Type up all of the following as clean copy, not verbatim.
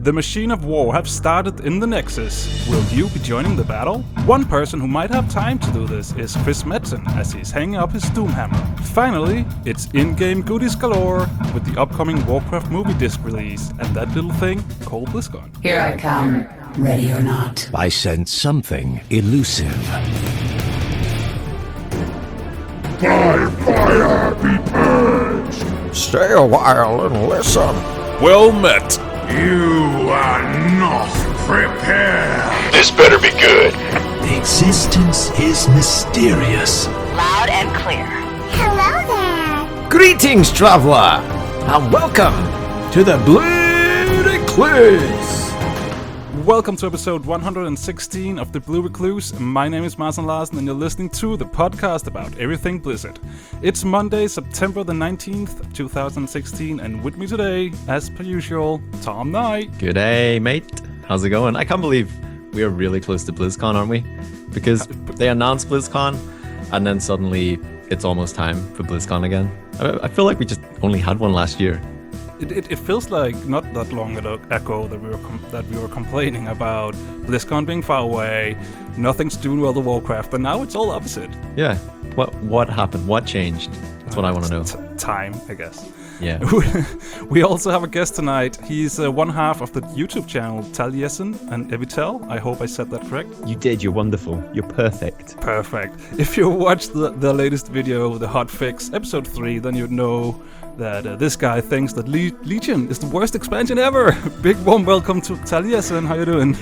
The machine of war have started in the Nexus. Will you be joining the battle? One person who might have time to do this is Chris Metzen, as he's hanging up his Doomhammer. Finally, it's in-game goodies galore with the upcoming Warcraft movie disc release and that little thing called BlizzCon. Here I come, ready or not. I sense something elusive. By fire be purged! Stay a while and listen. Well met! You are not prepared! This better be good. Existence is mysterious. Loud and clear. Hello there! Greetings, traveler, and welcome to the Blue Recluse. Welcome to episode 116 of the Blue Recluse. My name is Martin Larsen and you're listening to the podcast about everything Blizzard. It's Monday, September the 19th, 2016, and with me today, as per usual, Tom Knight. Good day, mate. How's it going? I can't believe we are really close to BlizzCon, aren't we? Because they announced BlizzCon, and then suddenly it's almost time for BlizzCon again. I feel like we just only had one last year. It feels like not that long ago that we were complaining about BlizzCon being far away, nothing's doing well to Warcraft, but now it's all opposite. Yeah. What happened? What changed? That's what I want to know. Time, I guess. Yeah. We also have a guest tonight. He's one half of the YouTube channel Taliesin and Evitel. I hope I said that correct. You did. You're wonderful. You're perfect. Perfect. If you watched the latest video, the hot fix, episode 3, then you'd know that this guy thinks that Legion is the worst expansion ever. Big warm welcome to Taliesin. How you doing?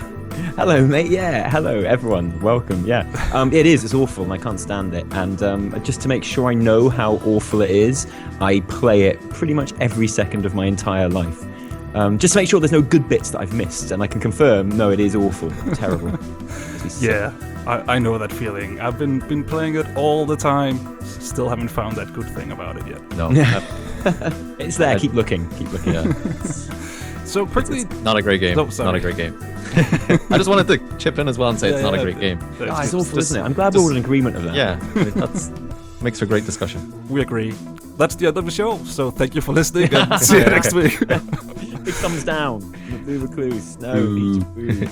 Hello, mate. Yeah. Hello, everyone. Welcome. Yeah. It is. It's awful, and I can't stand it. And just to make sure I know how awful it is, I play it pretty much every second of my entire life. Just to make sure there's no good bits that I've missed, and I can confirm, no, it is awful. Terrible. Yeah. I know that feeling. I've been playing it all the time. Still haven't found that good thing about it yet. No. It's there. Keep looking. Yeah. So quickly, it's not a great game. Not a great game. I just wanted to chip in as well and say it's not a great game. It's awful, isn't it? I'm glad we're all in agreement of that. Yeah, that makes for great discussion. We agree. That's the end of the show. So thank you for listening and see you next week. Big thumbs down. The Blue Recluse. No, Legion.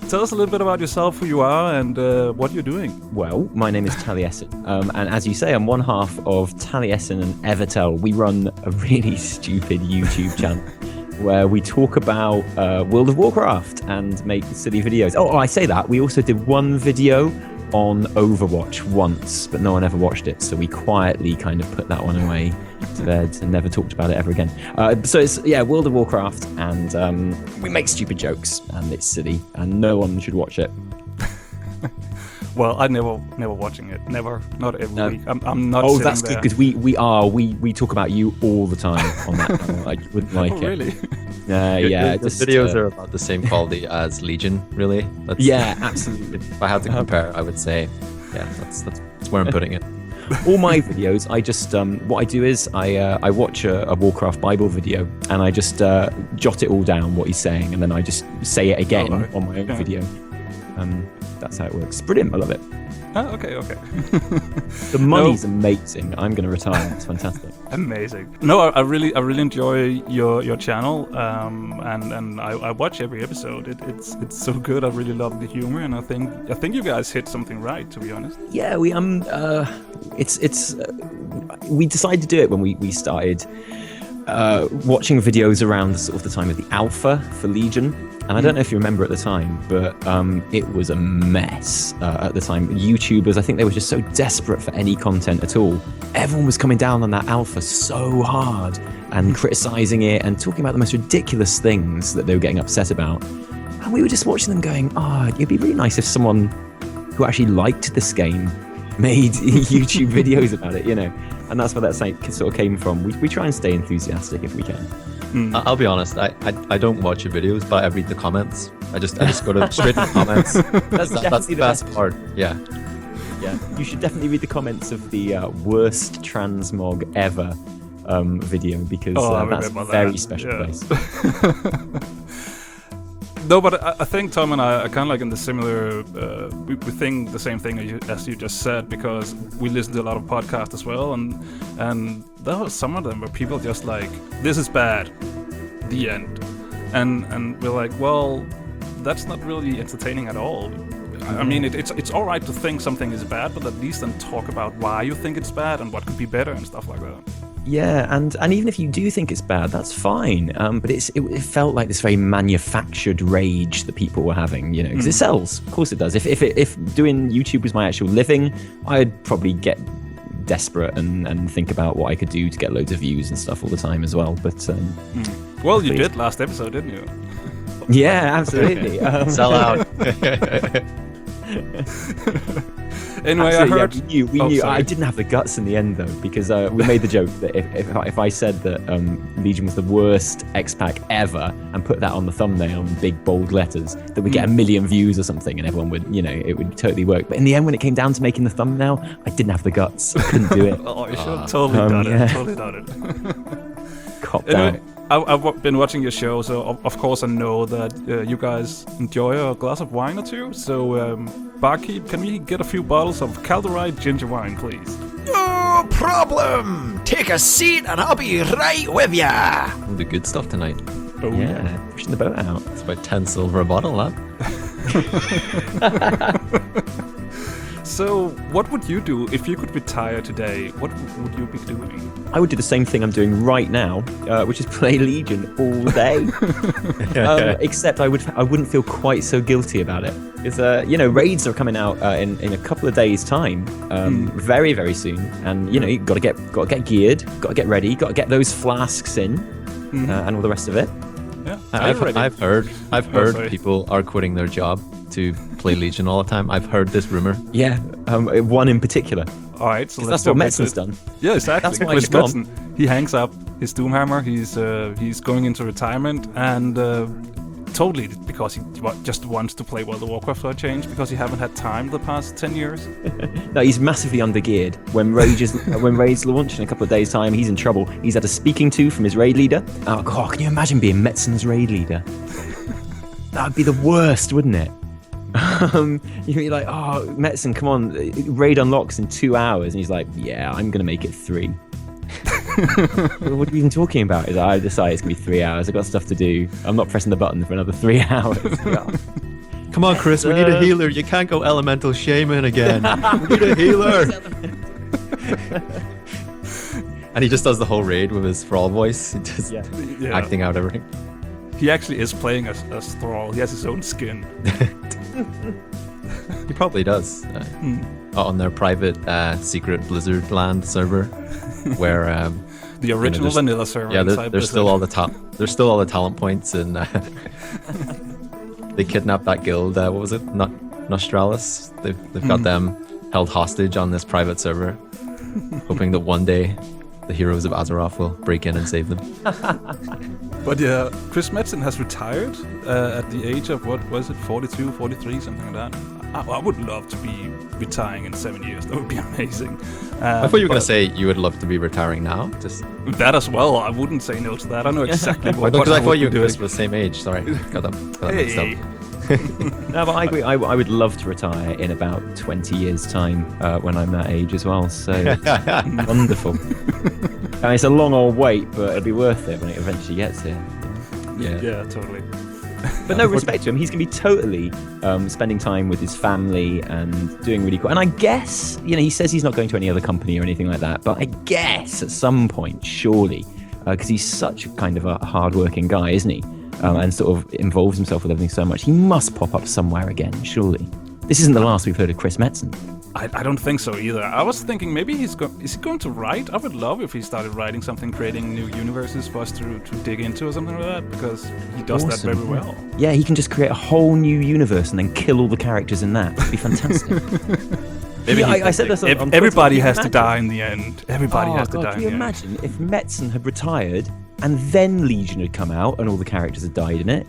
Tell us a little bit about yourself, who you are, and what you're doing. Well, my name is Taliesin, and as you say, I'm one half of Taliesin and Evitel. We run a really stupid YouTube channel where we talk about World of Warcraft and make silly videos. Oh, I say that. We also did one video on Overwatch once, but no one ever watched it, so we quietly kind of put that one away to bed and never talked about it ever again. So it's, World of Warcraft, and we make stupid jokes, and it's silly, and no one should watch it. Well, I'm never watching it. Never, not every week. I'm not. Oh, that's good because we talk about you all the time on that channel. Like, you wouldn't like it. Really? Yeah. The videos are about the same quality as Legion, really. Absolutely. If I had to compare, I would say, that's where I'm putting it. All my videos, I just what I do is I watch a Warcraft Bible video and I just jot it all down what he's saying, and then I just say it again on my own video. That's how it works. Brilliant, I love it. Oh, okay. The money's amazing. I'm going to retire. It's fantastic. Amazing. No, I really enjoy your channel, and I watch every episode. It's so good. I really love the humor, and I think you guys hit something right, to be honest. Yeah, we we decided to do it when we started watching videos around sort of the time of the alpha for Legion. And I don't know if you remember at the time, but it was a mess at the time. YouTubers, I think they were just so desperate for any content at all. Everyone was coming down on that alpha so hard and criticizing it and talking about the most ridiculous things that they were getting upset about. And we were just watching them going, it'd be really nice if someone who actually liked this game made YouTube videos about it, And that's where that sort of came from. We try and stay enthusiastic if we can. I'll be honest, I don't watch your videos, but I read the comments. I just go straight to the comments. That's the best part. Yeah. You should definitely read the comments of the worst transmog ever video, because that's a very special place. No, but I think Tom and I are kind of like in the similar. We think the same thing as you just said, because we listen to a lot of podcasts as well, and there were some of them where people just like, this is bad, the end. and we're like, well, that's not really entertaining at all. I mean, it's all right to think something is bad, but at least then talk about why you think it's bad and what could be better and stuff like that. Yeah, and even if you do think it's bad, that's fine. But it felt like this very manufactured rage that people were having, you know, because it sells. Of course it does. If doing YouTube was my actual living, I'd probably get desperate and think about what I could do to get loads of views and stuff all the time as well. But well, you did last episode, didn't you? Yeah, absolutely. Sell out. Anyway, I heard we knew. sorry. I didn't have the guts in the end though, because we made the joke that if I said that Legion was the worst X-Pack ever and put that on the thumbnail in big bold letters, that we'd get 1 million views or something, and everyone would, you know, it would totally work. But in the end, when it came down to making the thumbnail, I didn't have the guts. I couldn't do it. Oh, you should have totally done it. Totally done it. Copped Anyway, out. I've been watching your show, so of course I know that you guys enjoy a glass of wine or two. So, barkeep, can we get a few bottles of Calderite ginger wine, please? No problem. Take a seat and I'll be right with ya. Ooh, the good stuff tonight. Oh, Yeah, pushing the boat out. It's about 10 silver a bottle, lad. So, what would you do if you could retire today? What would you be doing? I would do the same thing I'm doing right now, which is play Legion all day. Except I wouldn't feel quite so guilty about it, because you know, raids are coming out in a couple of days' time, very very soon, and you know, you got to get geared, got to get ready, got to get those flasks in, and all the rest of it. Yeah, I've heard sorry. people are quitting their job to play Legion all the time. I've heard this rumor. Yeah, one in particular. All right, so let's That's what jump into Metzen's it. done. Yeah, exactly. That's why Chris he's gone. Metzen, he hangs up his Doomhammer. He's going into retirement, and totally because he just wants to play World of Warcraft for a change, because he haven't had time the past 10 years. No, he's massively undergeared. When raids launch in a couple of days' time, he's in trouble. He's had a speaking to from his raid leader. Oh God, can you imagine being Metzen's raid leader? That would be the worst, wouldn't it? You'd be like, oh, Metzen, come on, raid unlocks in 2 hours, and he's like, yeah, I'm gonna make it 3. What are you even talking about? Is I decide it's gonna be 3 hours. I've got stuff to do. I'm not pressing the button for another 3 hours. Come on, Chris, we need a healer. You can't go elemental shaman again. We need a healer. And he just does the whole raid with his Thrall voice, just Yeah. acting out everything. He actually is playing as Thrall. He has his own skin. He probably does. On their private secret Blizzard land server, where The original there's- vanilla server. yeah, inside there's still Blizzard. there's still all the talent points, and they kidnapped that guild. What was it? Nostralis. They've got them held hostage on this private server, hoping that one day the heroes of Azeroth will break in and save them. But yeah, Chris Metzen has retired at the age of, what was it, 42, 43, something like that. I would love to be retiring in 7 years. That would be amazing. I thought you were going to say you would love to be retiring now. Just that as well. I wouldn't say no to that. I know exactly what because I would thought you be guys doing. were the same age. Sorry, got that mixed Hey. up. No, but I agree. I would love to retire in about 20 years' time when I'm that age as well. So wonderful. I mean, it's a long old wait, but it'll be worth it when it eventually gets here. Yeah, totally. But no, respect to him. He's going to be totally spending time with his family and doing really cool. And I guess, you know, he says he's not going to any other company or anything like that. But I guess at some point, surely, because he's such kind of a hard-working guy, isn't he? And sort of involves himself with everything so much. He must pop up somewhere again, surely. This isn't the last we've heard of Chris Metzen. I don't think so either. I was thinking maybe is he going to write? I would love if he started writing something, creating new universes for us to dig into or something like that, because he does that very well. Yeah, he can just create a whole new universe and then kill all the characters in that. It'd be fantastic. Maybe I said this on Twitter. everybody Can you has to imagine? die in the end. Everybody has to God, die can in you the end. imagine if Metzen had retired and then Legion had come out and all the characters had died in it?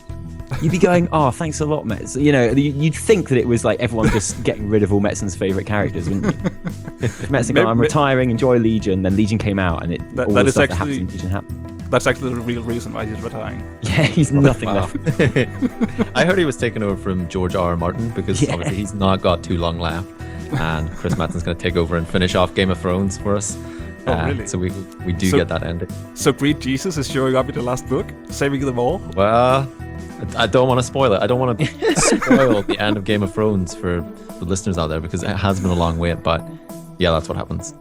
You'd be going, oh, thanks a lot, Metz. You know, you'd think that it was like everyone just getting rid of all Metzen's favourite characters, wouldn't you? If Metzen go, I'm retiring, enjoy Legion, then Legion came out and all that the is stuff that actually- happened in Legion happened. That's actually the real reason why he's retiring. Yeah, he's nothing Wow. left. I heard he was taking over from George R. R. Martin because Yeah. obviously he's not got too long left, and Chris Metzen's going to take over and finish off Game of Thrones for us. Oh, really? So we do So- get that ending. So Greed Jesus is showing up in the last book, saving them all. Well, I don't want to spoil it. I don't want to spoil the end of Game of Thrones for the listeners out there because it has been a long wait. But yeah, that's what happens.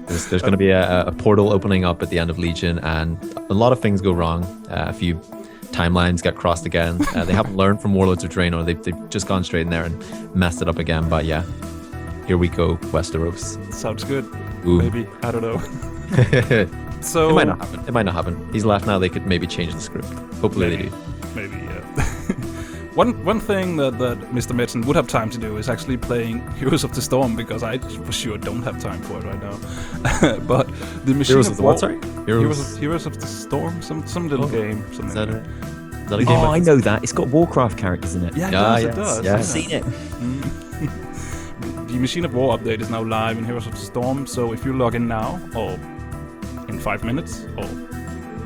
There's going to be a portal opening up at the end of Legion, and a lot of things go wrong. A few timelines get crossed again. They haven't learned from Warlords of Draenor. They've just gone straight in there and messed it up again. But yeah, here we go, Westeros. Sounds good. Ooh. Maybe, I don't know. So It might not happen. It might not happen. He's left now. They could maybe change the script. Hopefully they do. Maybe, yeah. One thing that Mr. Metzen would have time to do is actually playing Heroes of the Storm, because I for sure don't have time for it right now. But the Machine Heroes of of the War, what, sorry? Heroes of the Storm, some little game. Something Is that like Is that a game? Oh, I know that. It's got Warcraft characters in it. Yeah, Ah, it yes, does. yeah. I've seen it. The Machine of War update is now live in Heroes of the Storm, so if you log in now, or in 5 minutes, or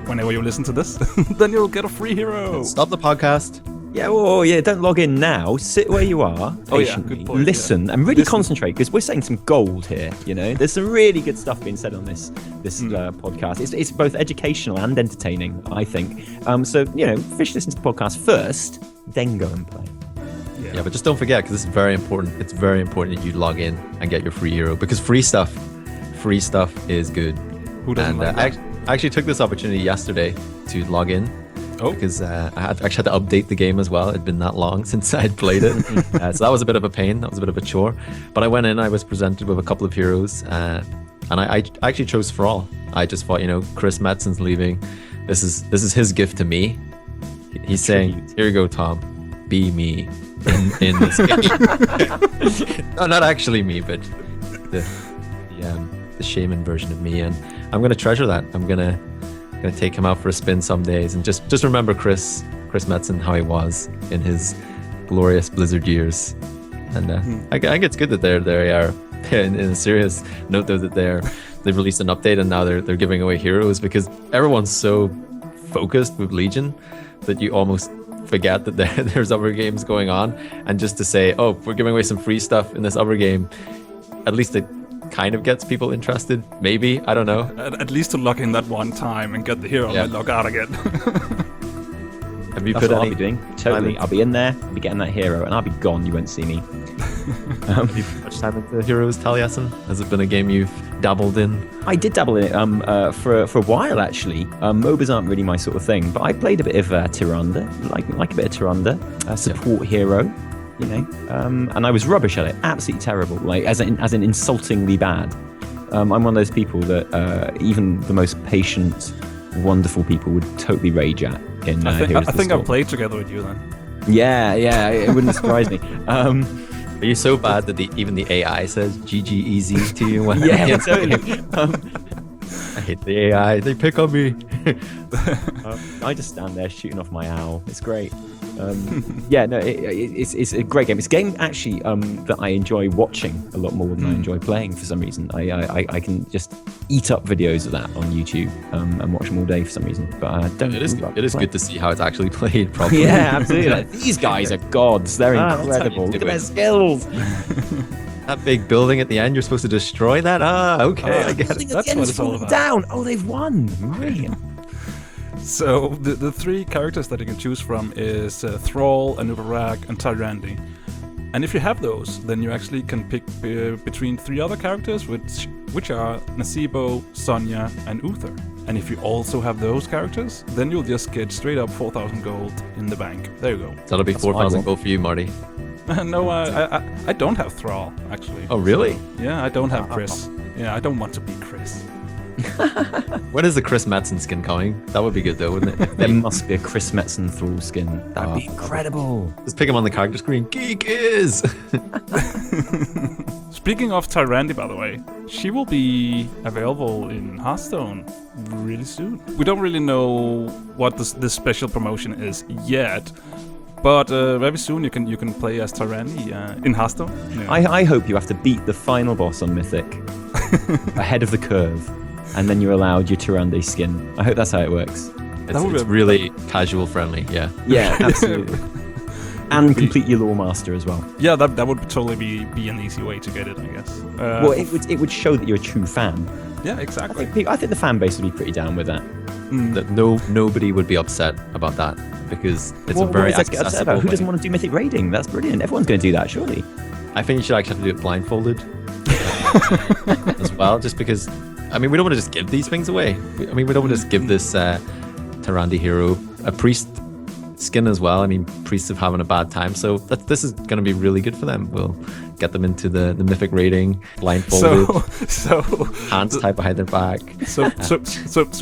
whenever you listen to this, then you'll get a free hero. Stop the podcast. Yeah, well, yeah, don't log in now. Sit where you are, Oh, yeah, patiently, good point, listen, and really concentrate, because we're saying some gold here, you know? There's some really good stuff being said on this podcast. It's both educational and entertaining, I think. So, you know, fish listen to the podcast first, then go and play. Yeah, but just don't forget, because this is very important. It's very important that you log in and get your free hero, because free stuff is good. Who doesn't like I that? actually took this opportunity yesterday to log in. Oh. Because I actually had to update the game as well. It'd been that long since I had played it. So that was a bit of a pain. That was a bit of a chore. But I went in, I was presented with a couple of heroes. And I actually chose Thrall. I just thought, you know, Chris Metzen's leaving. This is his gift to me. He's saying, here you go, Tom. Be me in this game. No, not actually me, but the shaman version of me. And I'm going to treasure that. I'm going to take him out for a spin some days and just remember Chris Metzen, how he was in his glorious Blizzard years. And I think it's good that they are in a serious note though, that they've released an update and now they're giving away heroes, because everyone's so focused with Legion that you almost forget that there's other games going on. And just to say, oh, we're giving away some free stuff in this other game, at least it kind of gets people interested, maybe. I don't know. At least to log in that one time and get the hero and log out again. Have you That's put what I'll any? be doing. Totally. I'll be in there, I'll be getting that hero, and I'll be gone. You won't see me. Have you put much time into Heroes, Taliesin? Has it been a game you've dabbled in? I did dabble in it for a while, actually. MOBAs aren't really my sort of thing, but I played a bit of Tyrande, like a bit of Tyrande, a support hero, you know. And I was rubbish at it, absolutely terrible, like as in insultingly bad. I'm one of those people that even the most patient, wonderful people would totally rage at in I Heroes of the think I Storm. played together with you then. Yeah, it wouldn't surprise me. Are you so bad that even the AI says GG easy to you? When Yeah, totally. I hate the AI. They pick on me. I just stand there shooting off my owl. It's great. Yeah, no, it's a great game. It's a game actually that I enjoy watching a lot more than I enjoy playing for some reason. I can just eat up videos of that on YouTube and watch them all day for some reason. But I don't. It is love good playing. to see how it's actually played properly. Yeah, absolutely. Like, these guys are gods. They're that's how you incredible. do Look at it. their skills. That big building at the end, you're supposed to destroy that? Okay, I get it. That's what it's all about. Down. Oh, they've won. Brilliant. So the three characters that you can choose from is Thrall, Anubarak, and Tyrande. And if you have those, then you actually can pick between three other characters, which are Nasibo, Sonya, and Uther. And if you also have those characters, then you'll just get straight up 4,000 gold in the bank. There you go. That'll be That's what I 4,000 want. gold for you, Marty. No, I don't have Thrall, actually. Oh, really? Yeah, I don't have Chris. Yeah, I don't want to be Chris. When is the Chris Metzen skin coming? That would be good though, wouldn't it? There must be a Chris Metzen Thrall skin. That'd be incredible. Just pick him on the character screen. Geek is! Speaking of Tyrande, by the way, she will be available in Hearthstone really soon. We don't really know what this special promotion is yet, but very soon you can play as Tyrande in Hearthstone. Yeah. I hope you have to beat the final boss on Mythic ahead of the curve, and then you're allowed your Tyrande skin. I hope that's how it works. It's really casual friendly, yeah. Yeah, absolutely. And complete your lore master as well. Yeah, that would totally be an easy way to get it, I guess. Well, it would show that you're a true fan. Yeah, exactly. I think the fan base would be pretty down with that. That nobody would be upset about that because it's a very accessible. Who doesn't want to do mythic raiding? That's brilliant. Everyone's going to do that, surely. I think you should actually have to do it blindfolded as well, just because. I mean, we don't want to just give these things away. We don't want to just give this Tyrande hero a priest skin as well. I mean, priests are having a bad time, so this is going to be really good for them. We'll get them into the mythic raiding blindfolded, so hands tied behind their back. So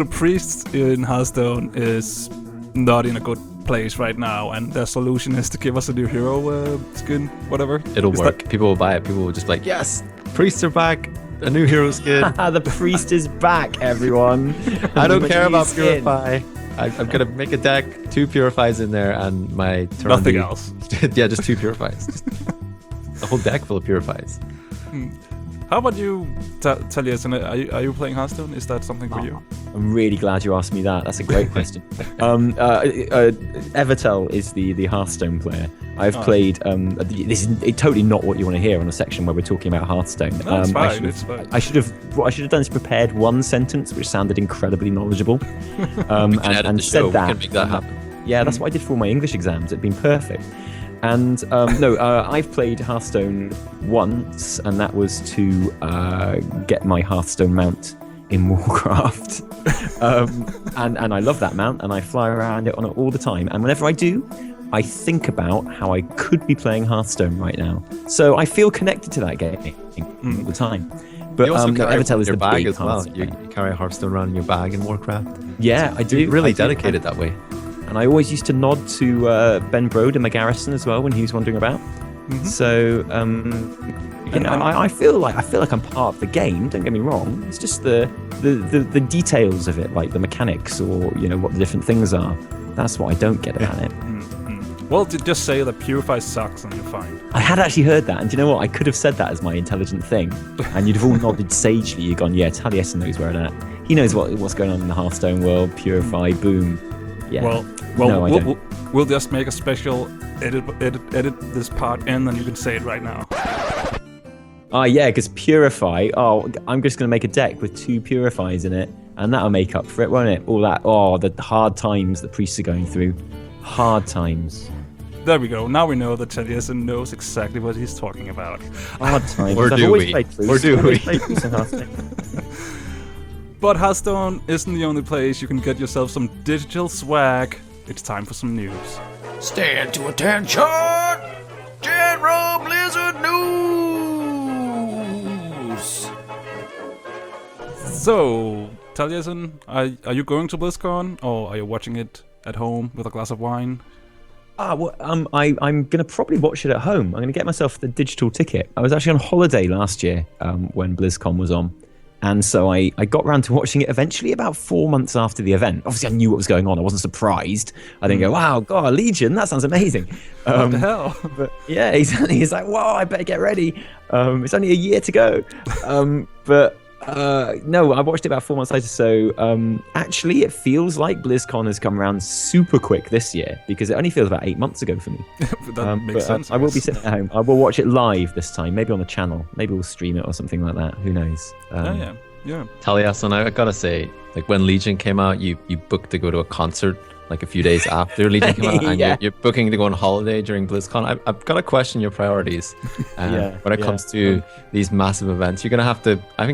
priests in Hearthstone is not in a good place right now, and their solution is to give us a new hero skin, whatever. It'll work. People will buy it. People will just be like, yes, priests are back. A new hero skin. The priest is back, everyone. I don't care about Purify. I'm gonna make a deck, 2 Purifies in there, and my Tyrande. Nothing else. Yeah, just 2 Purifies. Just a whole deck full of Purifies. How about you, Taliesin? Are you playing Hearthstone? Is that something for you? I'm really glad you asked me that. That's a great question. Evitel is the Hearthstone player. I've played. This is totally not what you want to hear on a section where we're talking about Hearthstone. No, it's fine. It's fine. I should have done is prepared one sentence which sounded incredibly knowledgeable, and said that. We can make that happen. Yeah, that's what I did for all my English exams. It'd been perfect. And I've played Hearthstone once, and that was to get my Hearthstone mount in Warcraft. And I love that mount, and I fly around it on it all the time. And whenever I do, I think about how I could be playing Hearthstone right now. So I feel connected to that game all the time. But Evitel is the bag big as well. You carry a Hearthstone around in your bag in Warcraft. Yeah, I do. You're really dedicated that way. And I always used to nod to Ben Brode in my garrison as well when he was wandering about. So I feel like I'm part of the game. Don't get me wrong. It's just the details of it, like the mechanics or what the different things are. That's what I don't get about it. Well, just say that Purify sucks and you're fine. I had actually heard that, and do you know what? I could have said that as my intelligent thing, and you'd have all nodded sagely. You'd gone, yeah, Taliesin knows where it's at. He knows what's going on in the Hearthstone world. Purify, boom. Yeah. Well, no, I don't. We'll just make a special edit this part in, and you can say it right now. Yeah, because Purify. I'm just going to make a deck with 2 Purifies in it, and that'll make up for it, won't it? All that. The hard times the priests are going through. Hard times. There we go. Now we know that Taliesin knows exactly what he's talking about. Hard times. Or do we? But Hearthstone isn't the only place you can get yourself some digital swag. It's time for some news. Stand to attention! General Blizzard News! So, Taliesin, are you going to BlizzCon, or are you watching it at home with a glass of wine? I'm going to probably watch it at home. I'm going to get myself the digital ticket. I was actually on holiday last year when BlizzCon was on. And so I got around to watching it eventually about 4 months after the event. Obviously, I knew what was going on. I wasn't surprised. I didn't go, wow, God, Legion, that sounds amazing. What the hell? But yeah, he's like, wow, I better get ready. It's only a year to go. No, I watched it about 4 months later. So actually, it feels like BlizzCon has come around super quick this year because it only feels about 8 months ago for me. That makes sense. I will be sitting at home. I will watch it live this time, maybe on the channel. Maybe we'll stream it or something like that. Who knows? Yeah. Taliesin, I gotta say, like when Legion came out, you booked to go to a concert like a few days after Legion came out, and you're booking to go on holiday during BlizzCon. I've got to question your priorities when it comes to these massive events. I think you're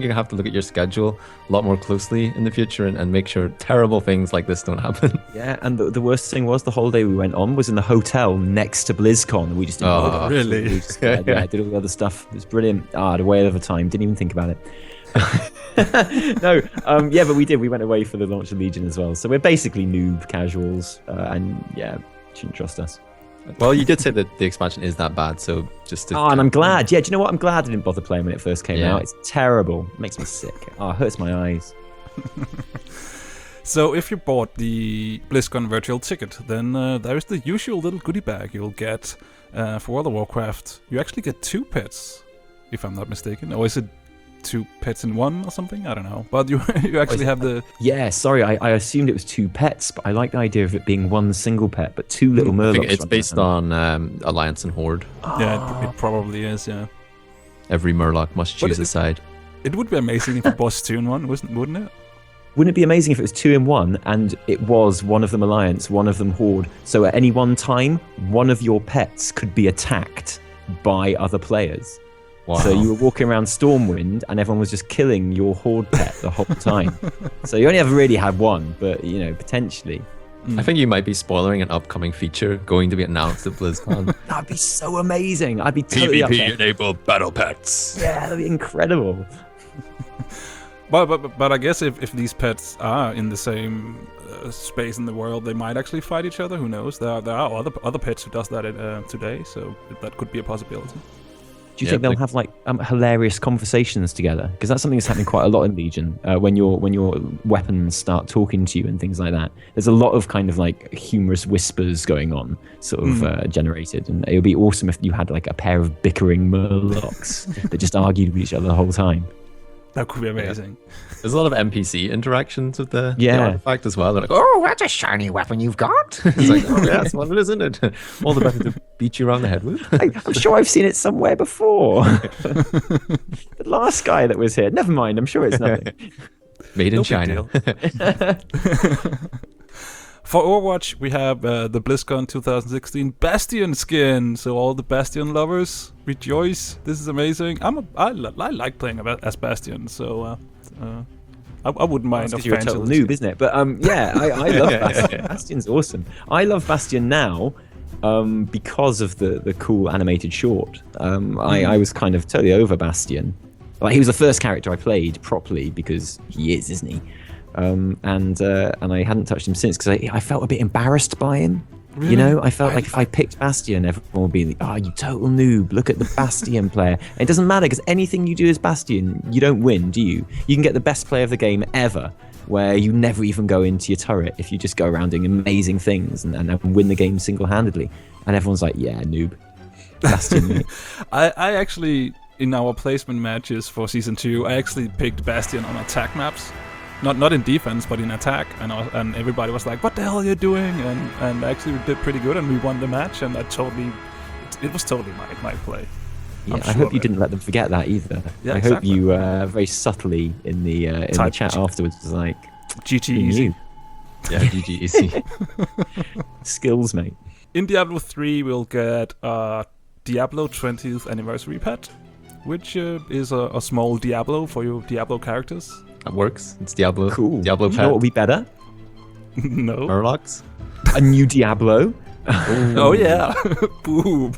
gonna have to look at your schedule a lot more closely in the future and make sure terrible things like this don't happen. Yeah, and the worst thing was the holiday we went on was in the hotel next to BlizzCon. We just didn't really? We just, did all the other stuff. It was brilliant. The way of the time. Didn't even think about it. No, but we did. We went away for the launch of Legion as well. So we're basically noob casuals, and shouldn't trust us. Well, you did say that the expansion is that bad, so just to... and I'm glad. Yeah, do you know what? I'm glad I didn't bother playing when it first came out. It's terrible. It makes me sick. It hurts my eyes. So if you bought the BlizzCon virtual ticket, then there's the usual little goodie bag you'll get for World of Warcraft. You actually get 2 pets, if I'm not mistaken. Or is it 2 pets in one or something. I don't know, but you you actually have the Yeah, sorry, I assumed it was 2 pets, but I like the idea of it being 1 single pet, but 2 little I murlocs. think it's based on Alliance and Horde. yeah. It probably is. Yeah, Every Murloc must choose a side. it would be amazing if it was 2 in 1, wouldn't it? Wouldn't it be amazing if it was 2 in 1 and it was one of them Alliance, one of them Horde? So at any one time, one of your pets could be attacked by other players. Wow. So you were walking around Stormwind and everyone was just killing your Horde pet the whole time. So you only ever really had one, but potentially. I think you might be spoiling an upcoming feature going to be announced at BlizzCon. That'd be so amazing. I'd be totally up there. enabled battle pets. Yeah, that'd be incredible. But I guess if these pets are in the same space in the world, they might actually fight each other. Who knows? There are other pets who does that today, so that could be a possibility. Do you think they'll have like hilarious conversations together? Because that's something that's happening quite a lot in Legion. When your weapons start talking to you and things like that, there's a lot of kind of like humorous whispers going on, sort of generated. And it would be awesome if you had like a pair of bickering murlocs that just argued with each other the whole time. That could be amazing. Yeah. There's a lot of NPC interactions with the artifact as well. They're like, Oh, that's a shiny weapon you've got. it's like, oh yeah, that's what it is, isn't it? All the better to beat you around the head with. I'm sure I've seen it somewhere before. The last guy that was here. Never mind, I'm sure it's nothing. Made in No big China. deal. For Overwatch, we have the BlizzCon 2016 Bastion skin. So all the Bastion lovers, rejoice! This is amazing. I like playing as Bastion, so I wouldn't mind. Because you're a total noob, isn't it? But yeah, I love Bastion. Bastion's awesome. I love Bastion now because of the cool animated short. I was kind of totally over Bastion. Like, he was the first character I played properly because he is, isn't he? And I hadn't touched him since because I felt a bit embarrassed by him. Really? I felt like if I picked Bastion, everyone would be like, "Oh, you total noob! Look at the Bastion player." And it doesn't matter because anything you do as Bastion, you don't win, do you? You can get the best play of the game ever, where you never even go into your turret if you just go around doing amazing things and win the game single-handedly. And everyone's like, "Yeah, noob, Bastion." Mate. I actually, in our placement matches for season 2, I actually picked Bastion on attack maps. Not in defense, but in attack, and everybody was like, "What the hell are you doing?" And actually we did pretty good, and we won the match, and it was totally my play. Yeah, I hope you didn't let them forget that either. Yeah, I hope you very subtly in the chat afterwards was like, GG easy. Yeah, GG easy. Skills, mate. In Diablo 3, we'll get Diablo 20th anniversary pet, which is a small Diablo for your Diablo characters. That works. It's Diablo. Cool. Diablo You pet. know what would be better? No. Murlocs. A new Diablo. Oh yeah. Boom.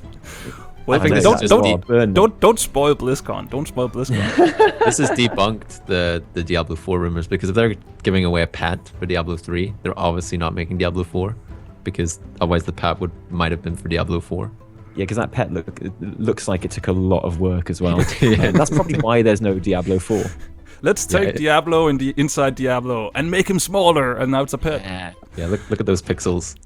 Well, I think don't this is just don't spoil BlizzCon. Don't spoil BlizzCon. This has debunked the Diablo 4 rumors, because if they're giving away a pet for Diablo 3, they're obviously not making Diablo 4, because otherwise the pet might have been for Diablo 4. Yeah, because that pet looks like it took a lot of work as well. Yeah, that's probably why there's no Diablo 4. Let's take Diablo inside Diablo and make him smaller, and now it's a pet. Yeah, look at those pixels.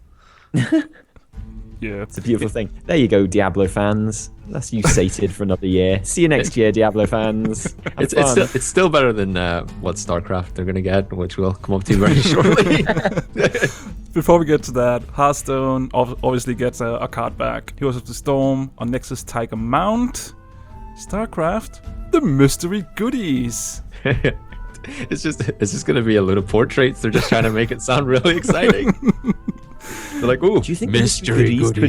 Yeah, It's a beautiful thing. There you go, Diablo fans. That's you sated for another year. See you next year, Diablo fans. It's still better than what StarCraft they're gonna get, which we'll come up to very shortly. Before we get to that, Hearthstone obviously gets a card back. Heroes of the Storm on Nexus Tiger Mount. StarCraft, the mystery goodies. It's just gonna be a load of portraits. They're just trying to make it sound really exciting. They're like, ooh, Do you think mystery goodies could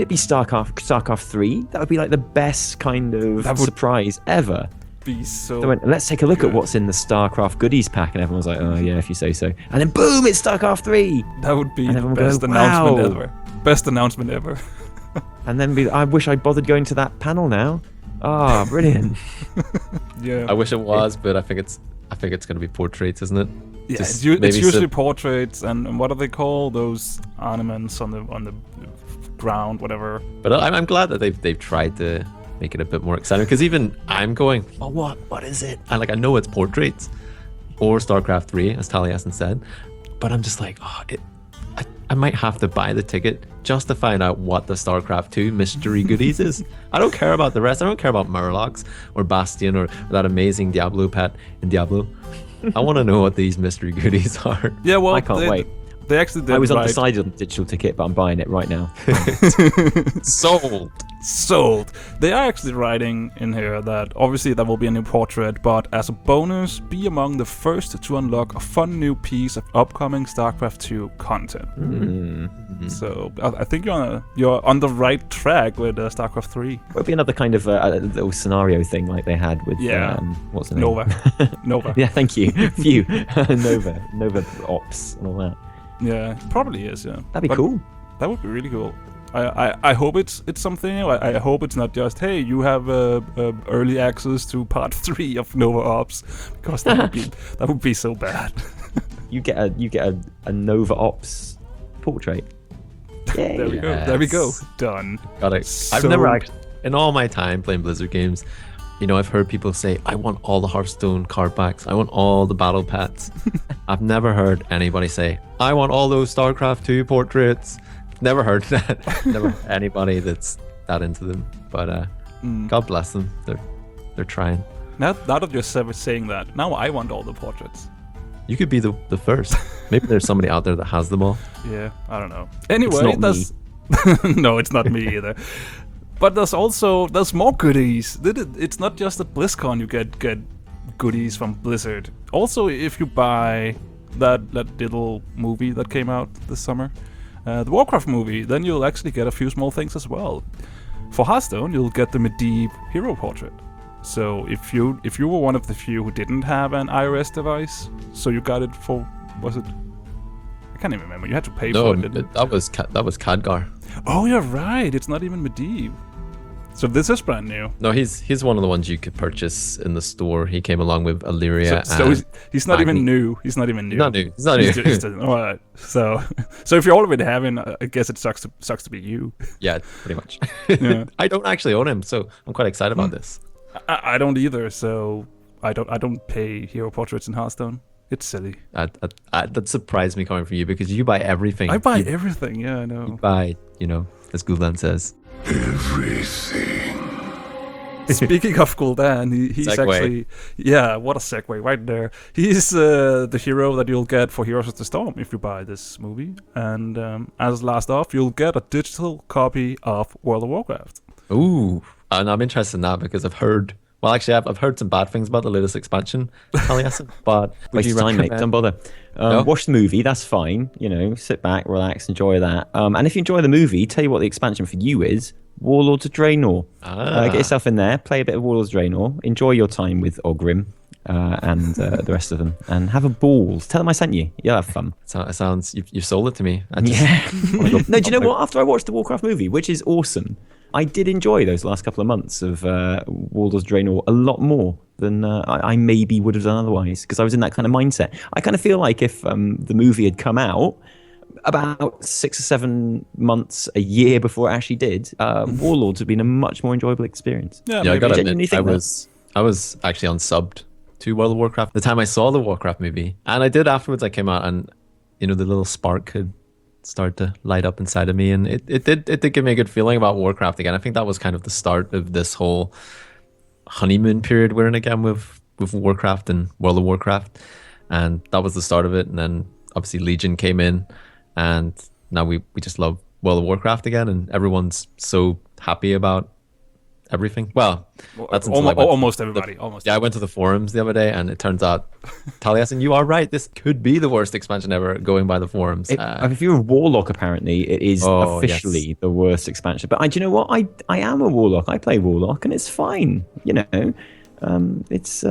it be StarCraft 3? That would be like the best kind of surprise ever. Be so. They went, let's take a look at what's in the StarCraft goodies pack, and everyone's like, oh yeah, if you say so. And then boom, it's StarCraft 3. That would be And the everyone best go, announcement wow. ever. Best announcement ever. And then I wish I bothered going to that panel now. Ah, brilliant. Yeah. I wish it was, but I think it's gonna be portraits, isn't it? Yeah, Just it's maybe usually portraits and what do they call those ornaments on the ground, whatever. But I'm glad that they've tried to make it a bit more exciting, because even I'm going, oh, what is it? And I know it's portraits or StarCraft 3, as Taliesin said, but I'm just like, I I might have to buy the ticket just to find out what the StarCraft 2 mystery goodies is. I don't care about the rest. I don't care about Murlocs or Bastion or that amazing Diablo pet in Diablo. I want to know what these mystery goodies are. Yeah, well, I can't wait. They actually did. I was undecided on the digital ticket, but I'm buying it right now. Sold. They are actually writing in here that obviously there will be a new portrait, but as a bonus, be among the first to unlock a fun new piece of upcoming StarCraft 2 content. So I think you're on the right track with StarCraft 3. It'll be another kind of a little scenario thing like they had with what's the name? Nova. Yeah, thank you. Phew. Nova Ops and all that. Yeah, probably is. Yeah, That'd be cool. That would be really cool. I hope it's something new. I hope it's not just, hey, you have early access to part 3 of Nova Ops, because that would be so bad. You get a Nova Ops portrait. Yay. There we go. There we go. Done. Got it. I've never actually, in all my time playing Blizzard games, I've heard people say, I want all the Hearthstone card packs. I want all the battle pets. I've never heard anybody say, I want all those StarCraft 2 portraits. Never heard that. Never heard anybody that's that into them. But God bless them. They're trying. Now that you're saying that, now I want all the portraits. You could be the first. Maybe there's somebody out there that has them all. Yeah, I don't know. Anyway, no, it's not me either. But there's more goodies. It's not just at BlizzCon you get goodies from Blizzard. Also, if you buy that little movie that came out this summer, the Warcraft movie, then you'll actually get a few small things as well. For Hearthstone, you'll get the Medivh hero portrait. So if you were one of the few who didn't have an iOS device, so you got it for, was it? I can't even remember. You had to pay for it. Didn't you? that was Khadgar. Oh, you're right. It's not even Medivh. So this is brand new. No, he's one of the ones you could purchase in the store. He came along with Illyria. So he's not even new. He's not even new. He's not new. All right. So if you already have him, I guess it sucks to be you. Yeah, pretty much. Yeah. I don't actually own him, so I'm quite excited about this. I don't either. So I don't pay hero portraits in Hearthstone. It's silly. That surprised me coming from you because you buy everything. I buy everything. Yeah, I know. You buy, as Gul'dan says. Everything. Speaking of Gul'dan, he's Segue. actually... Yeah, what a segue right there. He's the hero that you'll get for Heroes of the Storm if you buy this movie. And as last off, you'll get a digital copy of World of Warcraft. Ooh. And I'm interested in that because I've heard... Well, actually, I've heard some bad things about the latest expansion, Taliesin, but would you Time, mate. Don't bother. No? Watch the movie, that's fine. Sit back, relax, enjoy that. And if you enjoy the movie, tell you what the expansion for you is. Warlords of Draenor. Get yourself in there, play a bit of Warlords of Draenor, enjoy your time with Ogrim and the rest of them, and have a ball. Tell them I sent you. You'll have fun. It sounds... You've sold it to me. No, do you know what? After I watched the Warcraft movie, which is awesome, I did enjoy those last couple of months of Warlords of Draenor a lot more than I maybe would have done otherwise, because I was in that kind of mindset. I kind of feel like if the movie had come out about 6 or 7 months, a year before it actually did, Warlords would have been a much more enjoyable experience. Yeah, I gotta genuinely admit, think I was actually unsubbed to World of Warcraft the time I saw the Warcraft movie, and I did afterwards. I came out and the little spark had started to light up inside of me, and it did give me a good feeling about Warcraft again. I think that was kind of the start of this whole honeymoon period we're in again with Warcraft and World of Warcraft, and that was the start of it. And then obviously Legion came in, and now we just love World of Warcraft again, and everyone's so happy about everything. Well, that's almost everybody. I went to the forums the other day, and it turns out, Taliesin, you are right. This could be the worst expansion ever, going by the forums. If you're a Warlock, apparently, it is officially the worst expansion. But do you know what? I am a Warlock. I play Warlock, and it's fine. It's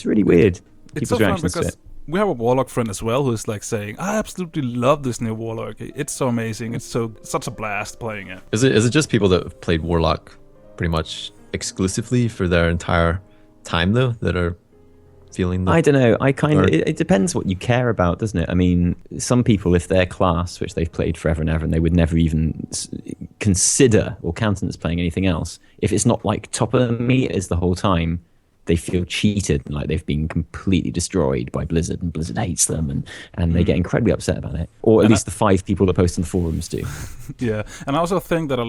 really weird. It's so fun because we have a Warlock friend as well who's like saying, I absolutely love this new Warlock. It's so amazing. It's such a blast playing it. Is it just people that have played Warlock pretty much exclusively for their entire time, though, that are feeling the... I don't know. It depends what you care about, doesn't it? I mean, some people, if their class, which they've played forever and ever, and they would never even consider or countenance playing anything else, if it's not like top of the meters the whole time, they feel cheated and like they've been completely destroyed by Blizzard, and Blizzard hates them, and they get incredibly upset about it. Or at least the 5 people that post on the forums do. Yeah, and I also think that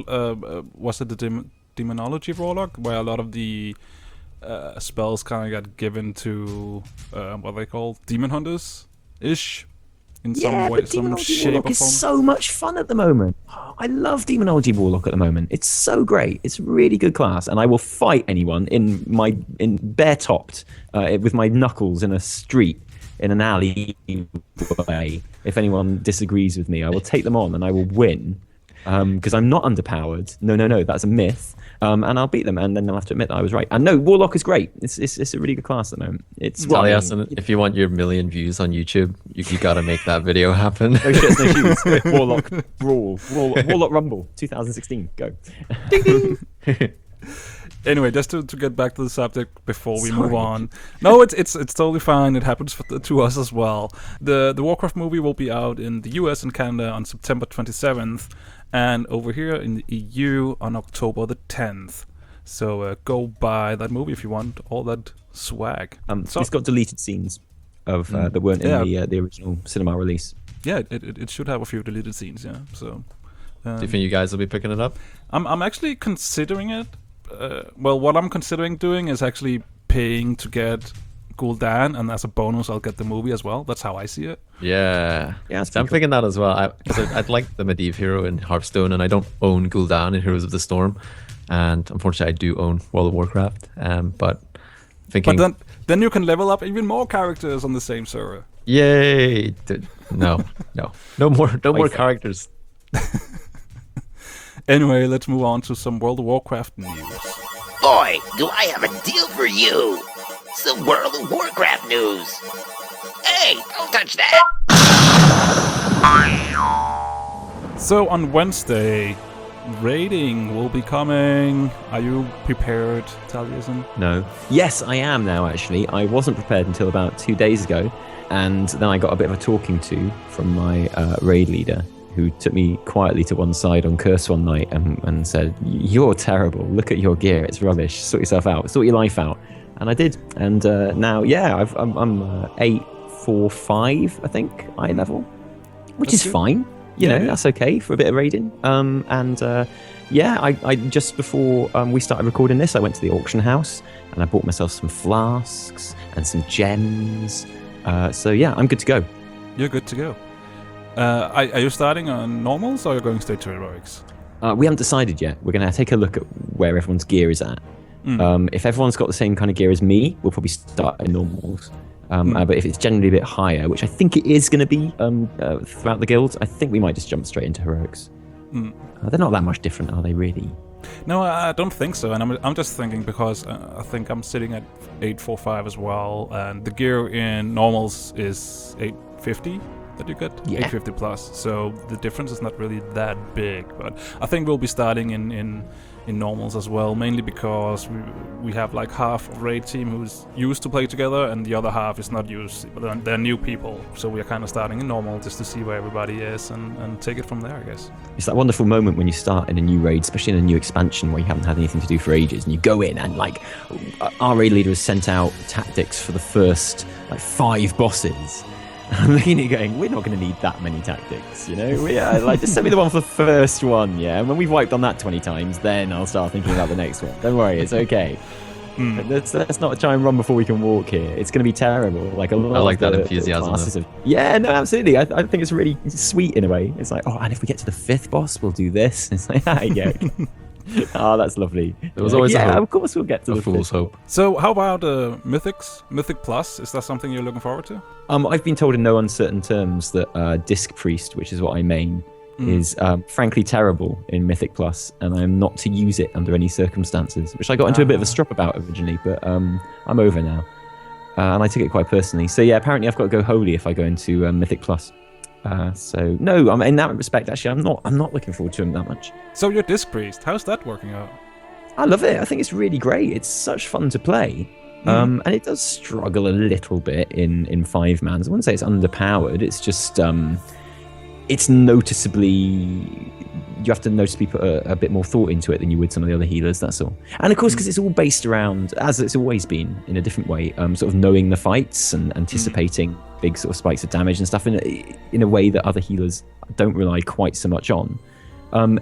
was it the Demonology Warlock, where a lot of the spells kind of got given to what they call demon hunters ish. In some way, some shape Warlock or is form. so much fun at the moment. Oh, I love Demonology Warlock at the moment. It's so great. It's a really good class, and I will fight anyone in bare topped with my knuckles in a street in an alley way. If anyone disagrees with me, I will take them on and I will win because I'm not underpowered. No, that's a myth. And I'll beat them, and then they'll have to admit that I was right. And no, Warlock is great. It's a really good class at the moment. It's Taliesin, if you want your 1 million views on YouTube, you got to make that video happen. No shirts, no shoes. Warlock Brawl. Warlock Rumble 2016. Go. Ding ding. Anyway, just to get back to the subject before we move on. No, it's totally fine. It happens to us as well. The Warcraft movie will be out in the US and Canada on September 27th, and over here in the EU on October the 10th. So go buy that movie if you want all that swag. It's got deleted scenes of that weren't in the original cinema release. Yeah, it should have a few deleted scenes. Yeah. So. Do you think you guys will be picking it up? I'm actually considering it. Well, what I'm considering doing is actually paying to get Gul'dan, and as a bonus, I'll get the movie as well. That's how I see it. Yeah. So I'm thinking that as well. Because I'd like the Medivh hero in Hearthstone, and I don't own Gul'dan in Heroes of the Storm. And unfortunately, I do own World of Warcraft. But thinking. But then you can level up even more characters on the same server. Yay! No more characters. Anyway, let's move on to some World of Warcraft news. Boy, do I have a deal for you! Some World of Warcraft news! Hey, don't touch that! So on Wednesday, raiding will be coming. Are you prepared, Taliesin? No. Yes, I am now, actually. I wasn't prepared until about 2 days ago, and then I got a bit of a talking to from my raid leader, who took me quietly to one side on Curse one night and said, "You're terrible. Look at your gear. It's rubbish. Sort yourself out. Sort your life out." And I did. And now, I'm 845, I think, eye level, which is fine. You know, that's okay for a bit of raiding. I just before we started recording this, I went to the auction house and I bought myself some flasks and some gems. So yeah, I'm good to go. You're good to go. Are you starting on normals or are you going straight to heroics? We haven't decided yet. We're going to take a look at where everyone's gear is at. If everyone's got the same kind of gear as me, we'll probably start at normals. But if it's generally a bit higher, which I think it is going to be throughout the guilds, I think we might just jump straight into heroics. They're not that much different, are they really? No, I don't think so. And I'm just thinking because I think I'm sitting at 845 as well, and the gear in normals is 850. That you get 850 plus, so the difference is not really that big. But I think we'll be starting in normals as well, mainly because we have like half of raid team who's used to play together, and the other half is not used. But they're new people, so we are kind of starting in normal just to see where everybody is and take it from there, I guess. It's that wonderful moment when you start in a new raid, especially in a new expansion where you haven't had anything to do for ages, and you go in and like our raid leader has sent out tactics for the first like 5 bosses. I'm looking at you going, we're not going to need that many tactics, you know? Just send me the one for the first one, yeah? And when we've wiped on that 20 times, then I'll start thinking about the next one. Don't worry, it's okay. Let's not try and run before we can walk here. It's going to be terrible. Like a lot I like that enthusiasm. Yeah, no, absolutely. I think it's really sweet in a way. It's like, and if we get to the 5th boss, we'll do this. It's like, yeah. Oh, that's lovely. There was always a hope. Of course we'll get to the fool's hope. So how about Mythics? Mythic Plus? Is that something you're looking forward to? I've been told in no uncertain terms that Disc Priest, which is what I main, is frankly terrible in Mythic Plus, and I'm not to use it under any circumstances, which I got into a bit of a strop about originally, but I'm over now. And I took it quite personally. So yeah, apparently I've got to go holy if I go into Mythic Plus. So no, in that respect, actually, I'm not looking forward to him that much. So you're Disc Priest. How's that working out? I love it. I think it's really great. It's such fun to play. And it does struggle a little bit in 5-mans. I wouldn't say it's underpowered. It's just it's noticeably. You have to noticeably put a bit more thought into it than you would some of the other healers, that's all. And of course, because it's all based around, as it's always been, in a different way, sort of knowing the fights and anticipating big sort of spikes of damage and stuff in a way that other healers don't rely quite so much on.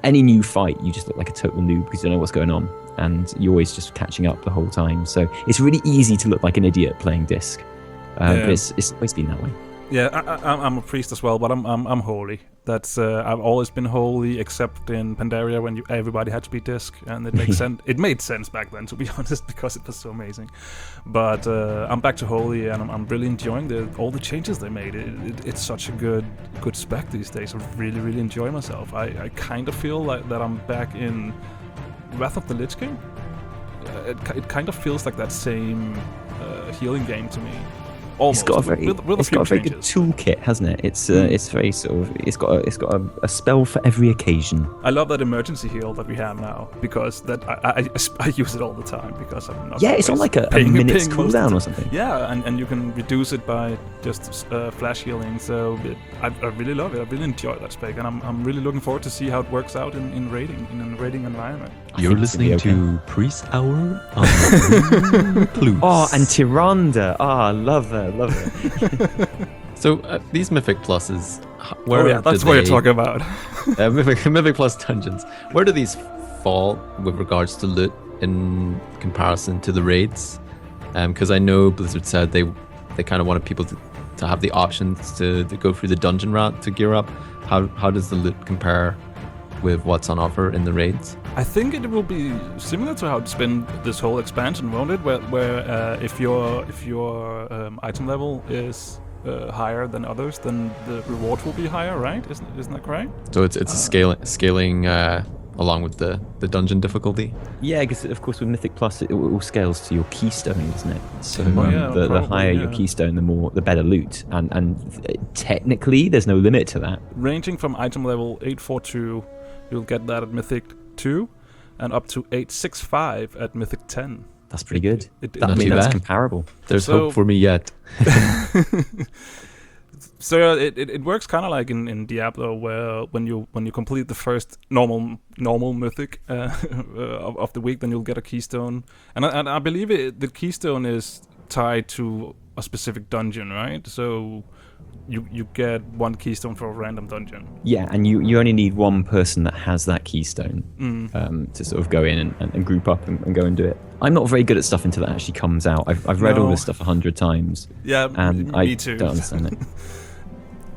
Any new fight, you just look like a total noob because you don't know what's going on. And you're always just catching up the whole time. So it's really easy to look like an idiot playing Disc. But it's always been that way. Yeah, I'm a priest as well, but I'm holy. That's I've always been holy, except in Pandaria when everybody had to be Disc, and it makes sense. It made sense back then, to be honest, because it was so amazing. But I'm back to holy, and I'm really enjoying all the changes they made. It's such a good spec these days. I really enjoy myself. I kind of feel like that I'm back in Wrath of the Lich King. It kind of feels like that same healing game to me. Almost. It's got a very good toolkit, hasn't it? It's very sort of it's got a spell for every occasion. I love that emergency heal that we have now because that I use it all the time because I'm not. Yeah, it's on like a minute's cooldown or something. Yeah, and you can reduce it by just flash healing. So I really love it. I really enjoy that spec, and I'm really looking forward to see how it works out in raiding in a raiding environment. You're listening to Priest Hour on Blue Recluse. Oh, and Tyrande. I love it. So these Mythic Pluses, that's what you're talking about. Mythic Plus dungeons. Where do these fall with regards to loot in comparison to the raids? Because I know Blizzard said they kind of wanted people to have the options to go through the dungeon route to gear up. How does the loot compare with what's on offer in the raids? I think it will be similar to how it's been this whole expansion, won't it? Where if your item level is higher than others, then the reward will be higher, right? Isn't that correct? So it's a scaling along with the dungeon difficulty. Yeah, because of course with Mythic Plus it all scales to your keystone, doesn't it? So the higher your keystone, the better loot, and technically there's no limit to that. Ranging from item level 842, you'll get that at Mythic 2, and up to 865 at Mythic 10. That's pretty good. That's comparable. There's hope for me yet. So it works kind of like in Diablo, where when you complete the first normal Mythic of the week, then you'll get a keystone, and I believe the keystone is tied to a specific dungeon, right? So you get one keystone for a random dungeon. Yeah, and you only need one person that has that keystone to sort of go in and group up and go and do it. I'm not very good at stuff until it actually comes out. I've read all this stuff 100 times. Yeah, and me too. I don't understand it.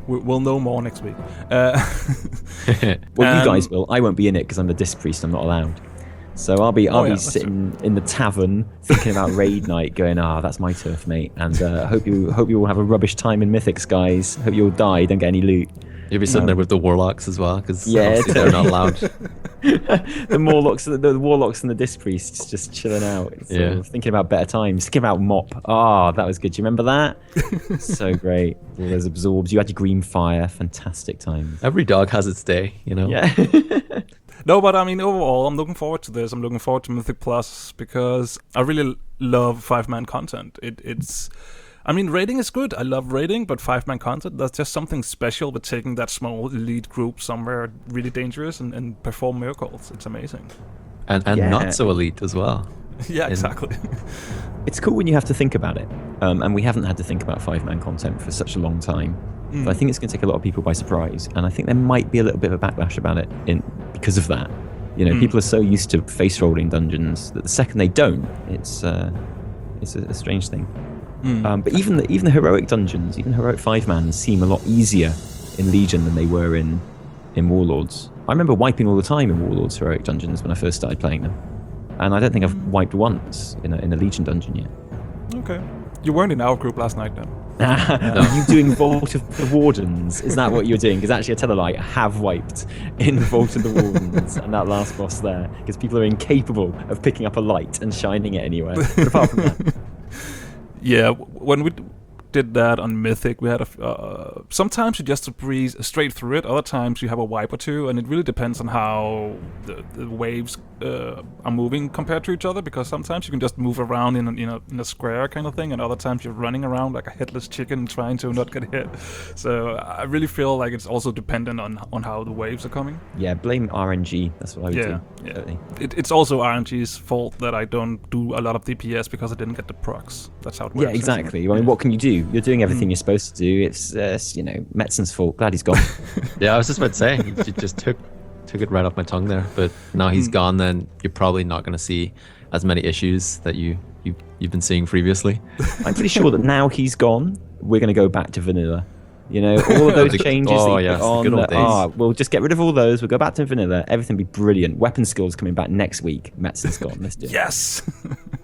We'll know more next week. Well, you guys will. I won't be in it because I'm the Disc Priest. I'm not allowed. So I'll be sitting in the tavern thinking about raid night, going, that's my turf, mate. And hope you all have a rubbish time in Mythics, guys. Hope you all die, don't get any loot. You'll be sitting there with the warlocks as well, because they're not allowed. the warlocks and the Disc Priests just chilling out, thinking about better times, thinking about Mop. That was good. Do you remember that? So great. All those absorbs. You had your green fire. Fantastic times. Every dog has its day, you know. Yeah. No, but I mean, overall, I'm looking forward to this. I'm looking forward to Mythic Plus because I really love 5-man content. I mean, raiding is good. I love raiding, but 5-man content, that's just something special with taking that small elite group somewhere really dangerous and perform miracles. It's amazing. And not so elite as well. Yeah, exactly. It's cool when you have to think about it. And we haven't had to think about 5-man content for such a long time. But I think it's going to take a lot of people by surprise. And I think there might be a little bit of a backlash about it because of that. You know, people are so used to face-rolling dungeons that the second they don't, it's a strange thing. But even the heroic dungeons, even heroic 5-man, seem a lot easier in Legion than they were in Warlords. I remember wiping all the time in Warlords heroic dungeons when I first started playing them. And I don't think I've wiped once in a Legion dungeon yet. Okay. You weren't in our group last night then. Are you doing Vault of the Wardens? Is that what you're doing? Because actually, I tell a lie, I have wiped in Vault of the Wardens and that last boss there, because people are incapable of picking up a light and shining it anywhere. But apart from that. Yeah, when did that on Mythic. We had sometimes you just breeze straight through it. Other times you have a wipe or two, and it really depends on how the waves are moving compared to each other. Because sometimes you can just move around in a square kind of thing, and other times you're running around like a headless chicken trying to not get hit. So I really feel like it's also dependent on how the waves are coming. Yeah, blame RNG. That's what I would do. Yeah. Totally. It's also RNG's fault that I don't do a lot of DPS because I didn't get the procs. That's how it works. Yeah, exactly. I mean, what can you do? You're doing everything you're supposed to do. It's Metzen's fault. Glad he's gone. Yeah, I was just about to say, you just took it right off my tongue there. But now he's gone, then you're probably not going to see as many issues that you've been seeing previously. I'm pretty sure that now he's gone, we're going to go back to vanilla. All of those changes we'll just get rid of all those. We'll go back to vanilla. Everything will be brilliant. Weapon skills coming back next week. Metzen's gone. Let's do it. Yes.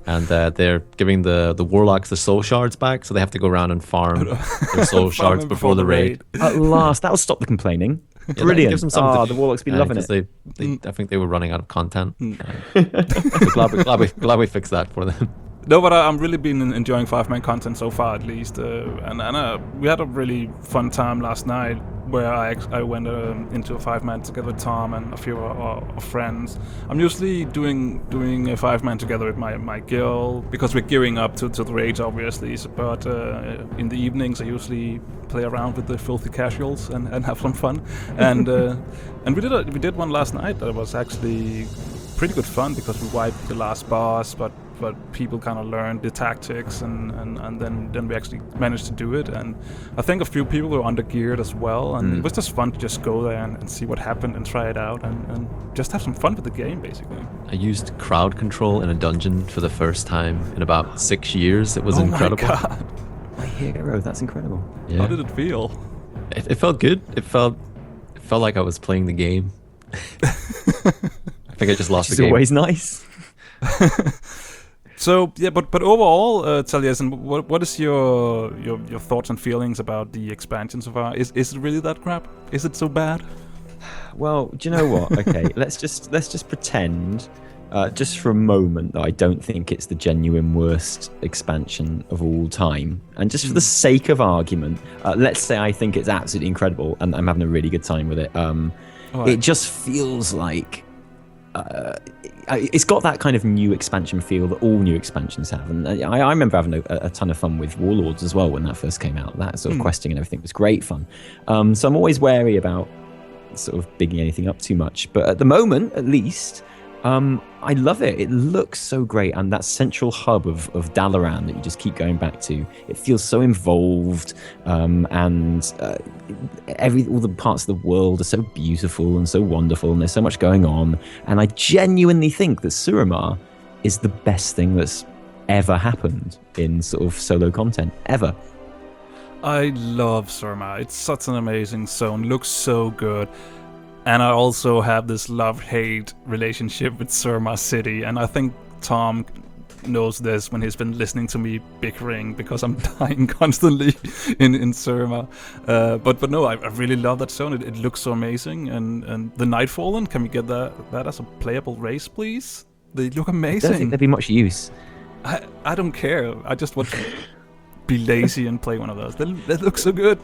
And they're giving the warlocks the soul shards back, so they have to go around and farm their soul shards before the raid. At last, that'll stop the complaining. Brilliant. Gives them something the warlocks be loving it. I think they were running out of content. So glad we fixed that for them. No, but I'm really been enjoying 5-man content so far, at least. And we had a really fun time last night where I went into a 5-man together with Tom and a few of our friends. I'm usually doing a 5-man together with my guild because we're gearing up to the raids, obviously. But in the evenings, I usually play around with the filthy casuals and have some fun. And we did one last night that was actually pretty good fun because we wiped the last boss, but people kind of learned the tactics and then we actually managed to do it. And I think a few people were under geared as well, and it was just fun to just go there and see what happened and try it out and just have some fun with the game, basically. I used crowd control in a dungeon for the first time in about 6 years. It was incredible. My God. My hero, that's incredible. Yeah. How did it feel? It felt good. It felt like I was playing the game. I think I just lost the game. It's always nice. So yeah, but overall, Taliesin, what is your thoughts and feelings about the expansion so far? Is it really that crap? Is it so bad? Well, do you know what? Okay, let's just pretend, just for a moment, that I don't think it's the genuine worst expansion of all time, and just for the sake of argument, let's say I think it's absolutely incredible, and I'm having a really good time with it. It just feels like. It's got that kind of new expansion feel that all new expansions have, and I remember having a ton of fun with Warlords as well when that first came out. That sort of questing and everything was great fun. So I'm always wary about sort of bigging anything up too much, but at the moment, at least, I love it. It looks so great, and that central hub of Dalaran that you just keep going back to, it feels so involved, and all the parts of the world are so beautiful and so wonderful, and there's so much going on. And I genuinely think that Suramar is the best thing that's ever happened in sort of solo content, ever. I love Suramar. It's such an amazing zone. Looks so good. And I also have this love-hate relationship with Suramar City, and I think Tom knows this when he's been listening to me bickering because I'm dying constantly in Suramar. But no, I really love that zone. It looks so amazing, and the Nightfallen, can we get that as a playable race, please? They look amazing. I don't think there'd be much use. I don't care. I just want to be lazy and play one of those. They look so good.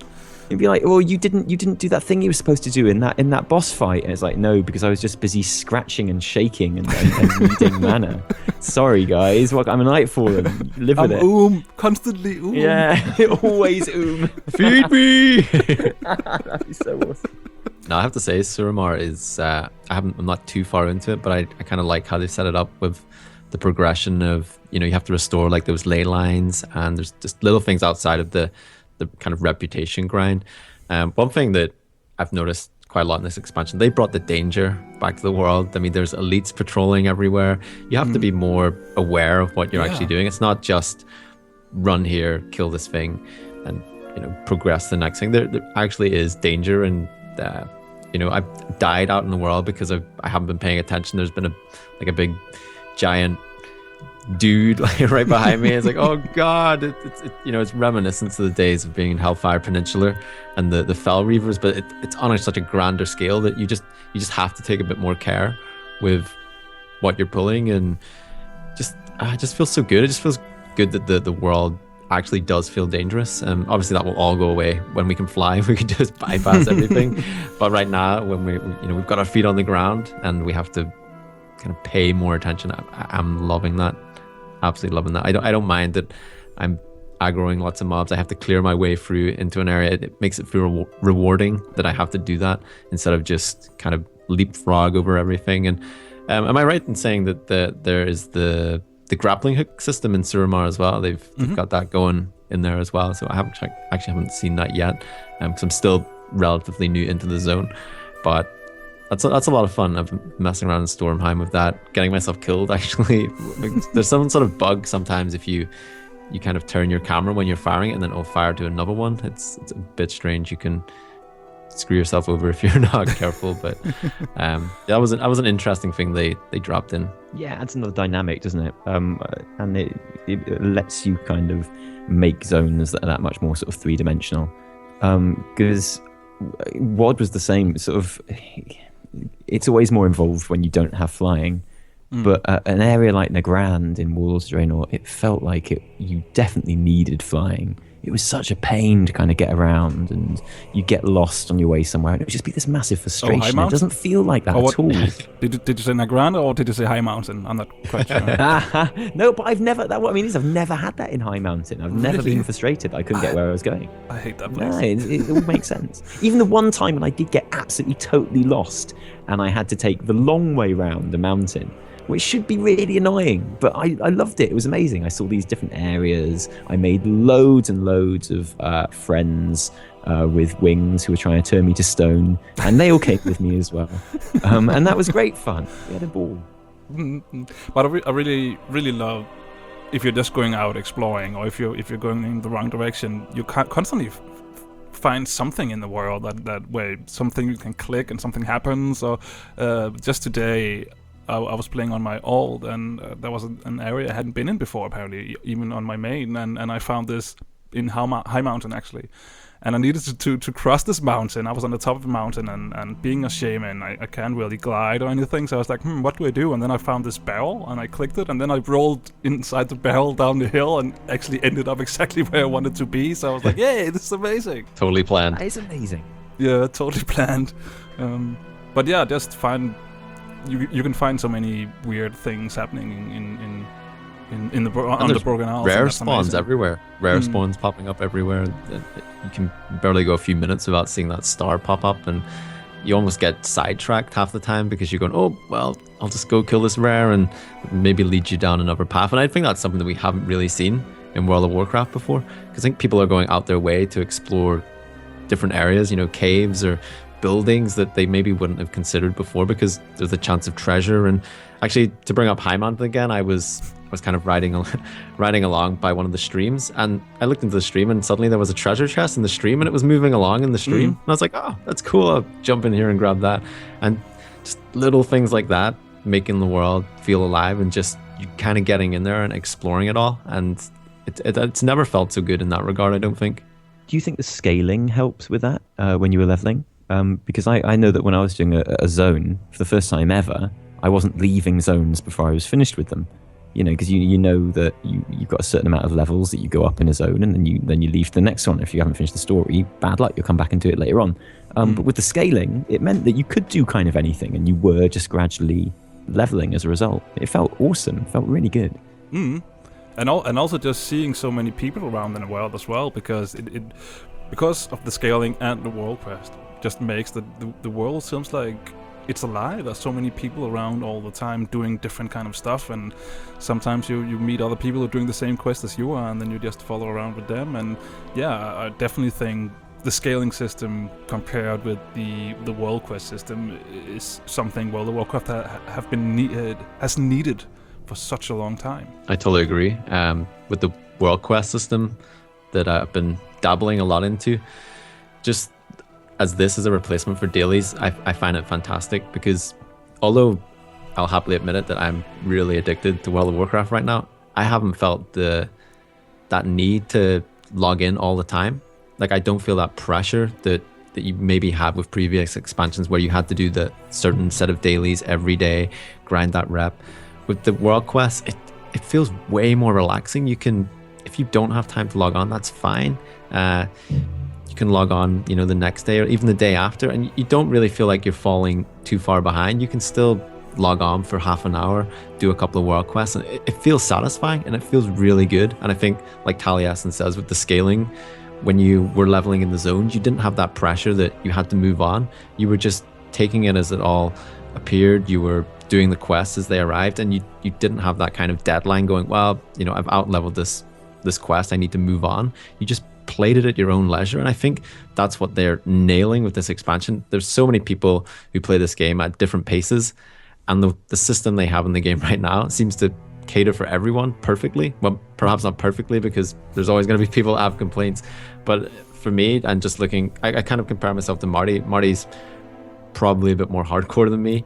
You'd be like, well, you didn't do that thing you were supposed to do in that boss fight. And it's like, no, because I was just busy scratching and shaking and needing mana. Sorry, guys. Well, I'm a Nightfallen. Live with it. Constantly Yeah, always Feed me! That'd be so awesome. No, I have to say, Suramar is. I'm not too far into it, but I kind of like how they set it up with the progression of, you have to restore like those ley lines, and there's just little things outside of the kind of reputation grind. One thing that I've noticed quite a lot in this expansion, they brought the danger back to the world. I mean, there's elites patrolling everywhere. You have to be more aware of what you're actually doing. It's not just run here, kill this thing, and progress to the next thing. There actually is danger, and I've died out in the world because I haven't been paying attention. There's been a big giant dude right behind me. It's like, oh god, it's reminiscent to the days of being in Hellfire Peninsula and the Fell Reavers, but it's on such a grander scale that you just have to take a bit more care with what you're pulling, and it just feels so good. It just feels good that the world actually does feel dangerous. Obviously, that will all go away when we can fly. We can just bypass everything. But right now, when we've got our feet on the ground and we have to kind of pay more attention, I'm loving that. Absolutely loving that. I don't mind that I'm aggroing lots of mobs. I have to clear my way through into an area. It makes it feel rewarding that I have to do that instead of just kind of leapfrog over everything. And am I right in saying that there is the grappling hook system in Suramar as well? They've got that going in there as well. So I haven't seen that yet because I'm still relatively new into the zone. But that's a lot of fun. I've been messing around in Stormheim with that, getting myself killed actually. There's some sort of bug sometimes if you kind of turn your camera when you're firing it and then it'll fire to another one. It's a bit strange. You can screw yourself over if you're not careful, but that was an interesting thing they dropped in. Yeah, adds another dynamic, doesn't it? And it lets you kind of make zones that are that much more sort of three-dimensional. Because WoD was the same sort of. It's always more involved when you don't have flying. But an area like Nagrand in Warlords of Draenor, it felt like you definitely needed flying. It was such a pain to kind of get around, and you get lost on your way somewhere, and it would just be this massive frustration. It doesn't feel like that at all. Did you say Nagrand or did you say High Mountain? I'm not quite sure. No, but I've never had that in High Mountain. I've never been frustrated. I couldn't get where I was going. I hate that place. No, it all makes sense. Even the one time when I did get absolutely totally lost, and I had to take the long way round the mountain, which should be really annoying, but I loved it. It was amazing. I saw these different areas. I made loads and loads of friends with wings who were trying to turn me to stone, and they all came with me as well. And that was great fun. We had a ball. But I really, really love if you're just going out exploring, or if you're going in the wrong direction, you can't constantly find something in the world that way, something you can click and something happens. Or just today, I was playing on my old, and there was an area I hadn't been in before, apparently, even on my main, and I found this in High Mountain, actually. And I needed to cross this mountain. I was on the top of the mountain, and being a shaman, I can't really glide or anything, so I was like, what do I do? And then I found this barrel, and I clicked it, and then I rolled inside the barrel down the hill, and actually ended up exactly where I wanted to be, so I was like, yay, this is amazing. Totally planned. That is amazing. Yeah, totally planned. But yeah, just find... You can find so many weird things happening in the Broken Isles. Rare spawns everywhere. Rare spawns popping up everywhere. You can barely go a few minutes without seeing that star pop up, and you almost get sidetracked half the time because you're going, oh, well, I'll just go kill this rare, and maybe lead you down another path. And I think that's something that we haven't really seen in World of Warcraft before, because I think people are going out their way to explore different areas, caves or buildings that they maybe wouldn't have considered before, because there's a chance of treasure. And actually, to bring up High Mountain again, I was kind of riding along by one of the streams, and I looked into the stream, and suddenly there was a treasure chest in the stream, and it was moving along in the stream. And I was like, oh, that's cool, I'll jump in here and grab that. And just little things like that, making the world feel alive, and just you kind of getting in there and exploring it all. And it's never felt so good in that regard, I don't think. Do you think the scaling helps with that when you were leveling? Because I know that when I was doing a zone for the first time ever, I wasn't leaving zones before I was finished with them. Because you know that you've got a certain amount of levels that you go up in a zone, and then you leave to the next one. If you haven't finished the story, bad luck, you'll come back and do it later on. But with the scaling, it meant that you could do kind of anything, and you were just gradually leveling as a result. It felt awesome. It felt really good. And also just seeing so many people around in the world as well, because because of the scaling and the world quest, just makes the world seems like it's alive. There's so many people around all the time doing different kind of stuff, and sometimes you meet other people who are doing the same quest as you are, and then you just follow around with them. And yeah, I definitely think the scaling system compared with the world quest system is something World of Warcraft has needed for such a long time. I totally agree. With the world quest system that I've been dabbling a lot into, just as this is a replacement for dailies, I find it fantastic, because although I'll happily admit it that I'm really addicted to World of Warcraft right now, I haven't felt that need to log in all the time. Like, I don't feel that pressure that you maybe have with previous expansions where you had to do the certain set of dailies every day, grind that rep. With the world quest, it feels way more relaxing. It if you don't have time to log on, that's fine. You can log on, you know, the next day or even the day after, and you don't really feel like you're falling too far behind. You can still log on for half an hour, do a couple of world quests, and it feels satisfying and it feels really good. And I think, like Taliesin says, with the scaling, when you were leveling in the zones, you didn't have that pressure that you had to move on. You were just taking it as it all appeared. You were doing the quests as they arrived, and you didn't have that kind of deadline going, well, you know, I've out-leveled this quest, I need to move on. You just played it at your own leisure, and I think that's what they're nailing with this expansion. There's so many people who play this game at different paces, and the system they have in the game right now seems to cater for everyone perfectly. Well, perhaps not perfectly, because there's always going to be people that have complaints, but for me, and just looking, I kind of compare myself to Marty. Marty's probably a bit more hardcore than me,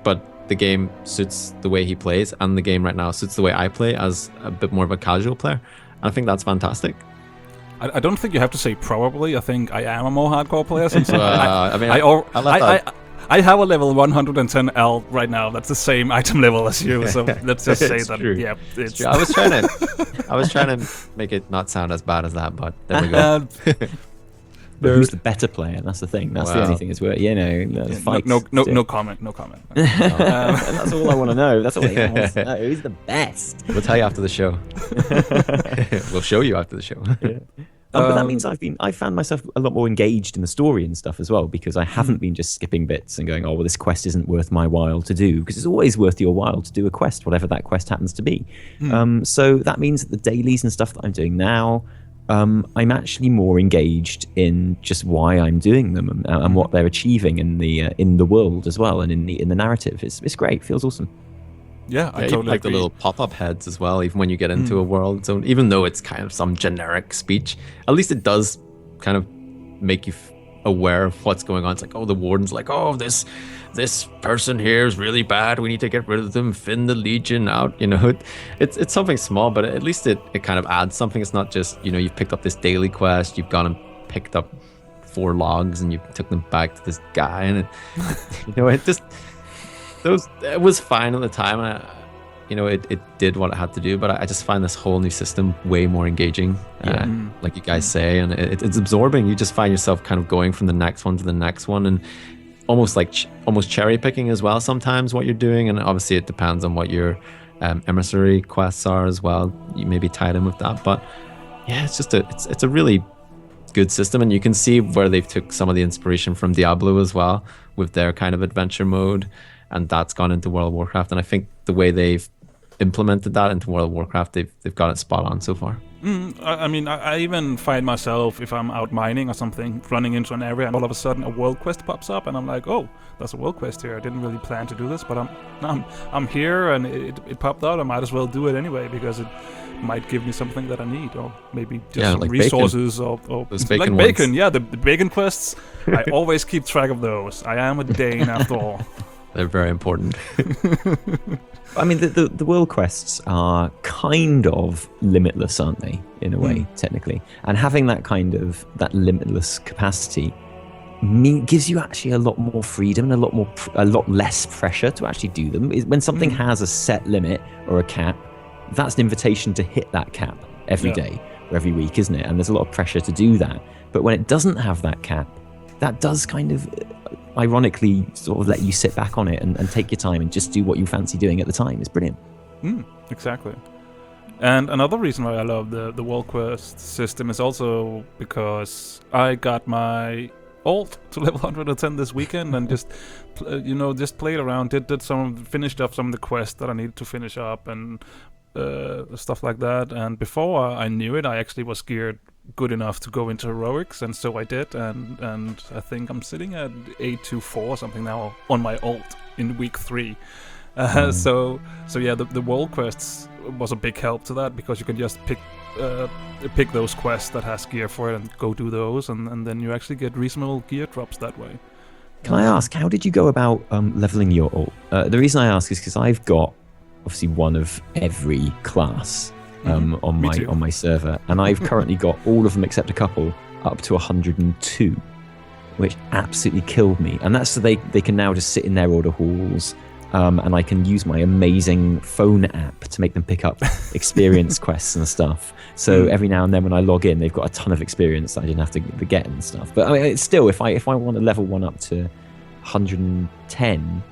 but the game suits the way he plays, and the game right now suits the way I play as a bit more of a casual player, and I think that's fantastic. I don't think you have to say probably. I think I am a more hardcore player since I have a level 110 L right now. That's the same item level as you. So let's just say that. True. Yeah, it's true. I was trying to make it not sound as bad as that, but there we go. But who's the better player? That's the thing. That's the only thing. Is where fights. No comment. No comment. That's all I want to know. That's all I want to know. Who's the best? We'll tell you after the show. We'll show you after the show. Yeah. But that means I found myself a lot more engaged in the story and stuff as well, because I haven't been just skipping bits and going, oh, well, this quest isn't worth my while to do, because it's always worth your while to do a quest, whatever that quest happens to be. So that means that the dailies and stuff that I'm doing now, I'm actually more engaged in just why I'm doing them and what they're achieving in the world as well, and in the narrative. It's great. It feels awesome. Yeah, I totally like agree. the little pop-up heads as well, even when you get into a world zone, even though it's kind of some generic speech, at least it does kind of make you aware of what's going on. It's like, oh, the warden's like, oh, this person here is really bad, we need to get rid of them, thin the legion out, you know. It's something small, but at least it kind of adds something. It's not just, you know, you've picked up this daily quest, you've gone and picked up 4 logs and you took them back to this guy, and you know, it was fine at the time, and it did what it had to do, but I just find this whole new system way more engaging, like you guys say, and it's absorbing. You just find yourself kind of going from the next one to the next one, and almost cherry picking as well sometimes what you're doing, and obviously it depends on what your emissary quests are as well. You may be tied in with that, but yeah, it's just it's a really good system, and you can see where they've took some of the inspiration from Diablo as well with their kind of adventure mode, and that's gone into World of Warcraft. And I think the way they've implemented that into World of Warcraft, they've got it spot on so far. I mean, I even find myself, if I'm out mining or something, running into an area, and all of a sudden a world quest pops up, and I'm like, oh, there's a world quest here. I didn't really plan to do this, but I'm here, and it popped out. I might as well do it anyway, because it might give me something that I need, or maybe just some like resources, bacon. or bacon like ones. bacon. Yeah, the bacon quests. I always keep track of those. I am a Dane after all. They're very important. I mean, the world quests are kind of limitless, aren't they? In a way, technically, and having that limitless capacity gives you actually a lot more freedom and a lot less pressure to actually do them. When something has a set limit or a cap, that's an invitation to hit that cap every day or every week, isn't it? And there's a lot of pressure to do that. But when it doesn't have that cap, that does kind of ironically sort of let you sit back on it and take your time and just do what you fancy doing at the time. It's brilliant. Exactly. And another reason why I love the world quest system is also because I got my ult to level 110 this weekend, and just played around, finished up some of the quests that I needed to finish up, and stuff like that. And before I knew it, I actually was geared good enough to go into heroics, and so I did, and I think I'm sitting at 824 or something now on my ult in week 3. So yeah, the world quests was a big help to that, because you can just pick those quests that has gear for it and go do those, and then you actually get reasonable gear drops that way. Can I ask, how did you go about leveling your ult? The reason I ask is because I've got obviously one of every class on my server, and I've currently got all of them except a couple up to 102, which absolutely killed me. And that's so they can now just sit in their order halls and I can use my amazing phone app to make them pick up experience quests and stuff. So every now and then when I log in, they've got a ton of experience that I didn't have to get and stuff. But I mean, it's still, if I want to level one up to 110,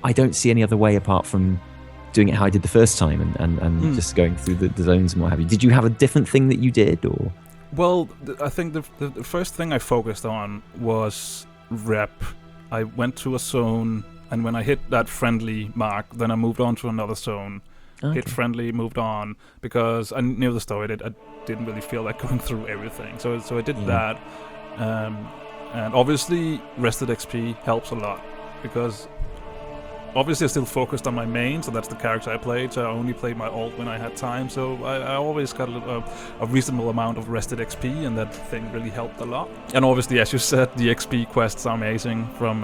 I don't see any other way apart from doing it how I did the first time and just going through the zones and what have you. Did you have a different thing that you did, or? Well, I think the first thing I focused on was rep. I went to a zone, and when I hit that friendly mark, then I moved on to another zone. Okay. Hit friendly, moved on, because I knew the story. I didn't really feel like going through everything. So I did that. And obviously, rested XP helps a lot, because obviously I still focused on my main, so that's the character I played, so I only played my ult when I had time, so I always got a reasonable amount of rested XP, and that thing really helped a lot. And obviously, as you said, the XP quests are amazing from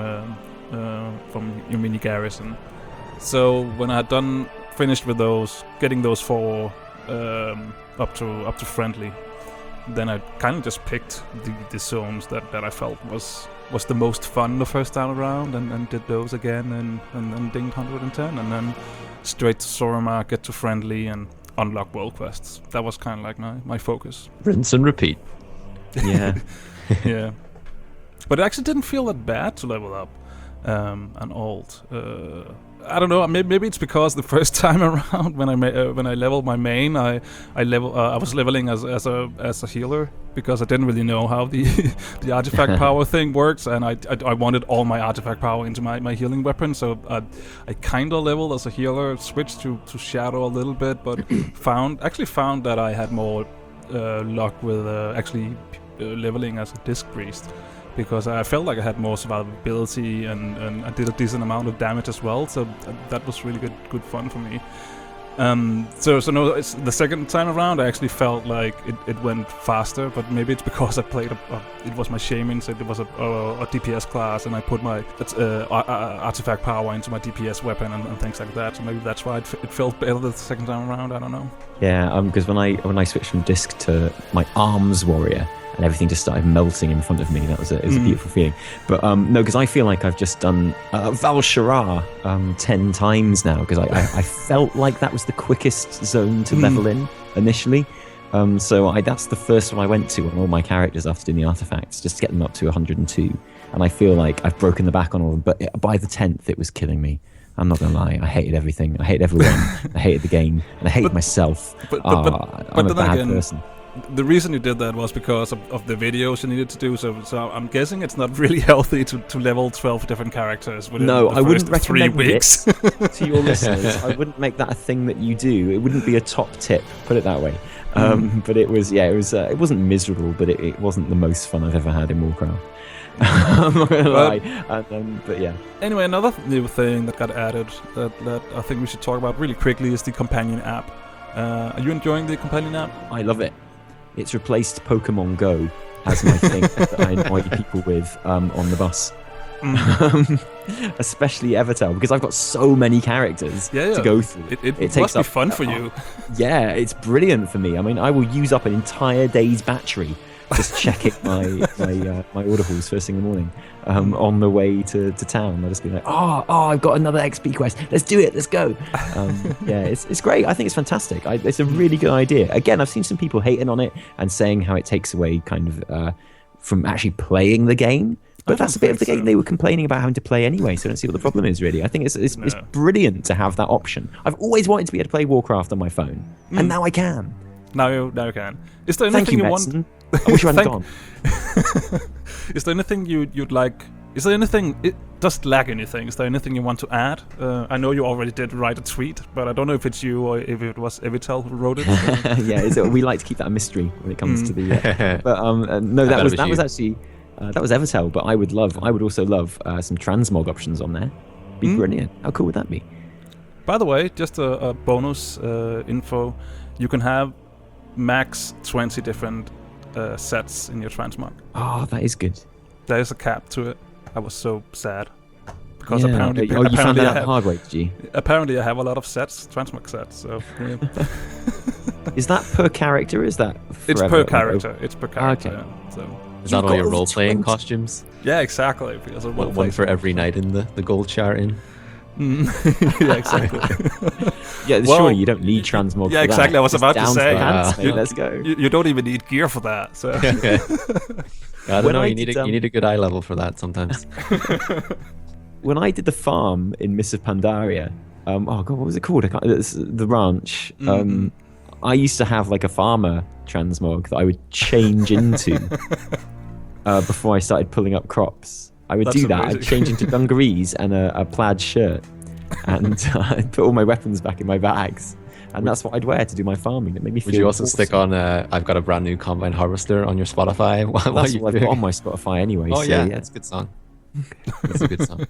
your mini garrison. So when I had finished with those, getting those 4 up to friendly, then I kind of just picked the zones that I felt was the most fun the first time around, and did those again, and then dinged 110, and then straight to Zoromar, get to friendly, and unlock world quests. That was kind of like my focus. Rinse and repeat. Yeah. Yeah. But it actually didn't feel that bad to level up an ult. I don't know. Maybe it's because the first time around when I leveled my main, I was leveling as a healer, because I didn't really know how the artifact power thing works, and I wanted all my artifact power into my healing weapon. So I kind of leveled as a healer, switched to shadow a little bit, but found that I had more luck with actually leveling as a disc priest, because I felt like I had more survivability, and I did a decent amount of damage as well, so that was really good fun for me. So no, it's the second time around I actually felt like it went faster, but maybe it's because I played it was my shaman, so it was a DPS class, and I put my artifact power into my DPS weapon and things like that, so maybe that's why it felt better the second time around. I don't know. Yeah, because when I switched from disc to my arms warrior, and everything just started melting in front of me. That was a beautiful feeling. But no, because I feel like I've just done Val Shirar 10 times now, because I felt like that was the quickest zone to level in initially. So that's the first one I went to on all my characters after doing the artifacts, just to get them up to 102. And I feel like I've broken the back on all of them. But by the 10th, it was killing me. I'm not gonna lie, I hated everything. I hated everyone. I hated the game, and I hated myself. I'm a bad person. The reason you did that was because of the videos you needed to do, so I'm guessing it's not really healthy to level 12 different characters within the I wouldn't first 3 recommend weeks. it to your listeners. I wouldn't make that a thing that you do. It wouldn't be a top tip, put it that way. But it wasn't miserable, but it wasn't the most fun I've ever had in Warcraft. I'm not gonna lie. But yeah. Anyway, another new thing that got added that I think we should talk about really quickly is the companion app. Are you enjoying the companion app? I love it. It's replaced Pokemon Go as my thing that I annoy people with on the bus. Especially Evitel, because I've got so many characters to go through. It must be fun for you. Yeah, it's brilliant for me. I mean, I will use up an entire day's battery just checking my order halls first thing in the morning on the way to town. I'll just be like, oh, I've got another XP quest. Let's do it. Let's go. Yeah, it's great. I think it's fantastic. It's a really good idea. Again, I've seen some people hating on it and saying how it takes away kind of from actually playing the game. But that's a bit of the game they were complaining about having to play anyway, so I don't see what the problem is, really. I think it's brilliant to have that option. I've always wanted to be able to play Warcraft on my phone, and now I can. Now you can. Is there anything you want? I wish you hadn't gone. Is there anything you'd like? Is there anything? It does lack anything? Is there anything you want to add? I know you already did write a tweet, but I don't know if it's you or if it was Evitel who wrote it. Yeah, we like to keep that a mystery when it comes to the. But no, that was actually that was Evitel. But I would also love some transmog options on there. Be brilliant. How cool would that be? By the way, just a bonus info: you can have max 20 different sets in your transmog. Oh, that is good. There is a cap to it. I was so sad because you apparently found that out the hard way, did you? Apparently, I have a lot of sets, transmog sets. So yeah. Is that per character? Or is that forever? It's per character. It's per character. Okay. So is that all your role-playing costumes? Yeah, exactly. Because one for every night in the gold chart in. Yeah, exactly. Yeah, Well, surely you don't need transmog. Yeah, for exactly. That. I was Just about to down say. pants, mate, let's go. You don't even need gear for that. So. I don't When know. I You did, need a good eye level for that sometimes. When I did the farm in Mists of Pandaria, oh god, what was it called? It's the ranch. I used to have like a farmer transmog that I would change into before I started pulling up crops. I would That's do that. amazing. I'd change into dungarees and a plaid shirt, and I'd put all my weapons back in my bags, and that's what I'd wear to do my farming. It made me feel. Would you also awesome. stick on I've got a brand new combine harvester on your Spotify? That's what I've got on my Spotify anyway. Oh so, yeah, that's a good song. That's a good song.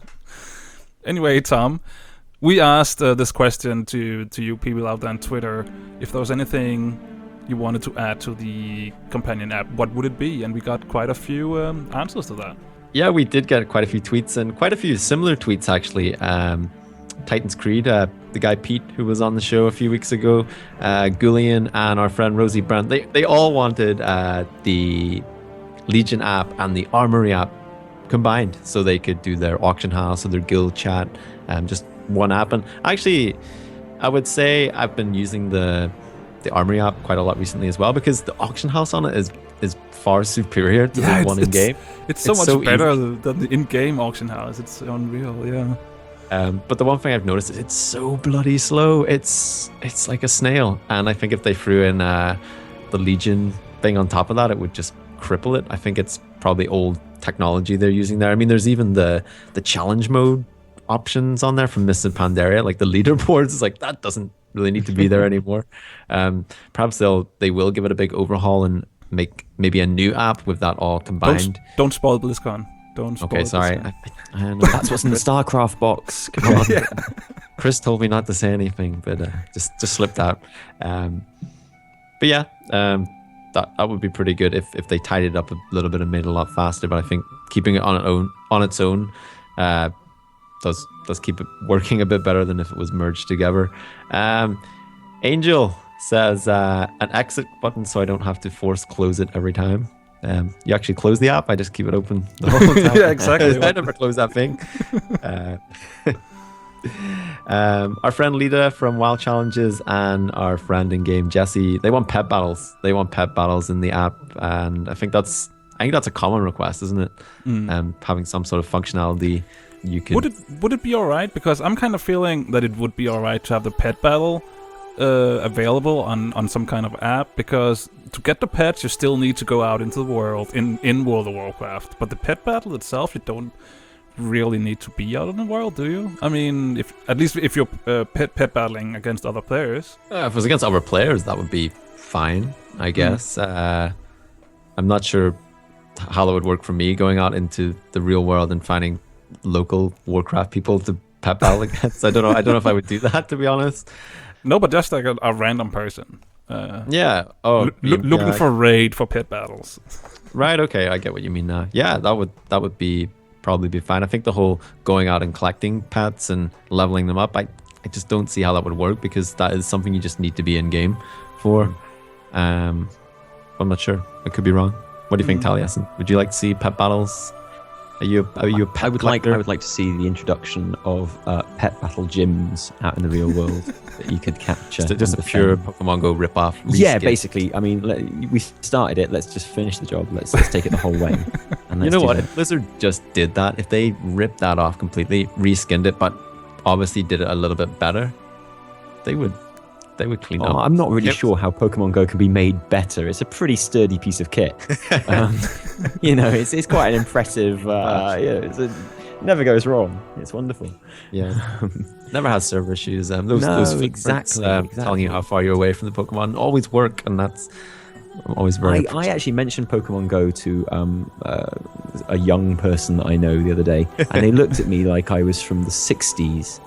Anyway, Tom, we asked this question to you people out there on Twitter. If there was anything you wanted to add to the companion app, what would it be? And we got quite a few answers to that. Yeah, we did get quite a few tweets and quite a few similar tweets actually. Titan's Creed, the guy Pete who was on the show a few weeks ago, Gullion and our friend Rosie Brandt, they all wanted the Legion app and the Armory app combined so they could do their auction house or their guild chat, just one app. And actually, I would say I've been using the Armory app quite a lot recently as well, because the auction house on it is far superior to the one in game. It's so much better easy. than the in-game auction house. It's unreal, yeah. But the one thing I've noticed is it's so bloody slow. It's like a snail, and I think if they threw in the Legion thing on top of that, it would just cripple it. I think it's probably old technology they're using there. I mean, there's even the challenge mode options on there from Mists of Pandaria, like the leaderboards. It's like that doesn't really need to be there anymore. Perhaps they will give it a big overhaul and make maybe a new app with that all combined. Don't spoil BlizzCon. Don't spoil Okay, sorry. BlizzCon. I know. That's what's in the StarCraft box. Come on. Yeah. Chris told me not to say anything, but just slipped out. But yeah, that would be pretty good if they tidied it up a little bit and made it a lot faster. But I think keeping it on its own does keep it working a bit better than if it was merged together. Angel says an exit button so I don't have to force close it every time. You actually close the app, I just keep it open the whole time. Yeah, exactly. I never close that thing. Our friend Lita from Wild Challenges and our friend in game Jesse, they want pet battles. They want pet battles in the app, and I think that's a common request, isn't it? Having some sort of functionality you could. Would it be alright? Because I'm kind of feeling that it would be alright to have the pet battle available on some kind of app, because to get the pets you still need to go out into the world in World of Warcraft, but the pet battle itself you don't really need to be out in the world, do you? I mean, if you're pet battling against other players. If it was against other players, that would be fine, I guess. I'm not sure how that would work for me going out into the real world and finding local Warcraft people to pet battle against. I don't know if I would do that, to be honest. No, but just like a random person. Yeah. Oh, looking for raid for pet battles. Right. Okay, I get what you mean now. Yeah, that would probably be fine. I think the whole going out and collecting pets and leveling them up, I just don't see how that would work, because that is something you just need to be in game for. I'm not sure. I could be wrong. What do you think, Taliesin? Would you like to see pet battles? Are you a pet collector? I would like to see the introduction of pet battle gyms out in the real world that you could capture. Just a pure Pokemon Go ripoff. Yeah, basically. I mean, we started it. Let's just finish the job. Let's take it the whole way. And You know what? If Blizzard just did that, if they ripped that off completely, reskinned it, but obviously did it a little bit better, they would clean up. I'm not really sure how Pokemon Go can be made better. It's a pretty sturdy piece of kit. It's quite an impressive. It never goes wrong. It's wonderful. Yeah, never has server issues. Those exactly. telling you how far you're away from the Pokemon always work, and that's always very. I actually mentioned Pokemon Go to a young person that I know the other day, and they looked at me like I was from the 60s.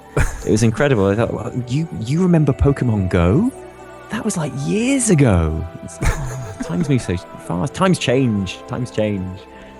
It was incredible. I thought, well, you remember Pokemon Go? That was like years ago. Times move so fast. Times change,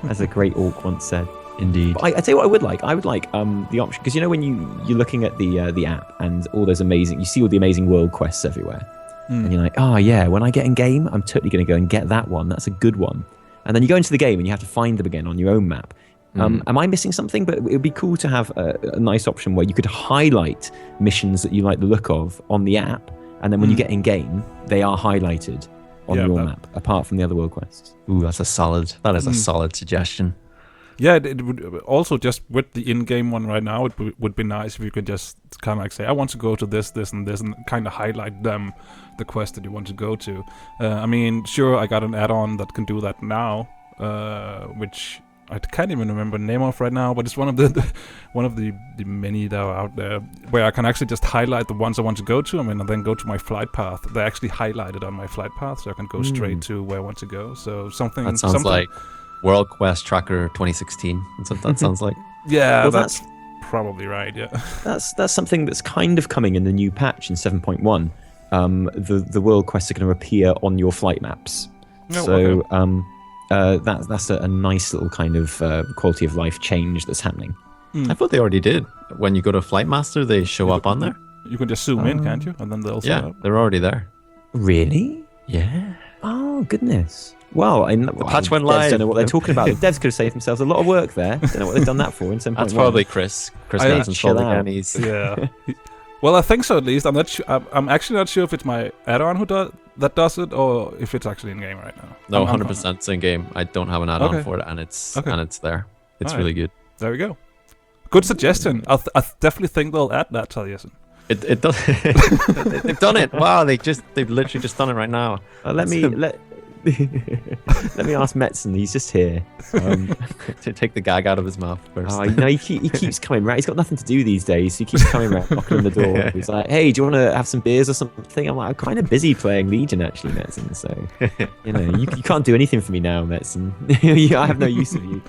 as a great orc once said. Indeed. But I tell you what I would like the option, because when you're looking at the app and all those you see all the amazing world quests everywhere, and you're like, oh yeah, when I get in game, I'm totally going to go and get that one. That's a good one. And then you go into the game and you have to find them again on your own map. Am I missing something? But it would be cool to have a nice option where you could highlight missions that you like the look of on the app, and then when you get in game, they are highlighted on your map, apart from the other world quests. Ooh, that is a solid suggestion. Yeah, it would also, just with the in-game one right now, it would be nice if you could just kind of like say, I want to go to this, and this, and kind of highlight them, the quest that you want to go to. I mean, sure, I got an add-on that can do that now, which I can't even remember the name of right now, but it's one of the many that are out there where I can actually just highlight the ones I want to go to. I mean, and then go to my flight path. They're actually highlighted on my flight path, so I can go straight to where I want to go. So something that sounds like World Quest Tracker 2016. That's what that sounds like. Yeah, well, that's probably right. Yeah, that's something that's kind of coming in the new patch in 7.1. The world quests are going to appear on your flight maps. Oh, so okay. That's a nice little kind of quality of life change that's happening. I thought they already did. When you go to Flight Master, they show up on there. You can just zoom in, can't you? And then they'll show up. They're already there. Really? Yeah. Oh goodness. Well, the patch went live. Don't know what they're talking about. The devs could have saved themselves a lot of work there. Don't know what they've done that for in 7.1. That's probably Chris. Chris Metzen told again. Yeah. Well, I think so at least. I'm not. I'm actually not sure if it's my add-on that does it, or if it's actually in game right now. No, 100% it's in game. I don't have an add-on for it, and it's there. It's really good. There we go. Good suggestion. I definitely think they'll add that, Taliesin. It does. They've done it. Wow, they've literally just done it right now. Let me ask Metzen. He's just here to take the gag out of his mouth first. Oh, no, he keeps coming round. He's got nothing to do these days. He keeps coming round, knocking on the door. He's like, "Hey, do you want to have some beers or something?" I'm like, "I'm kind of busy playing Legion, actually, Metzen. So, you can't do anything for me now, Metzen. I have no use of you.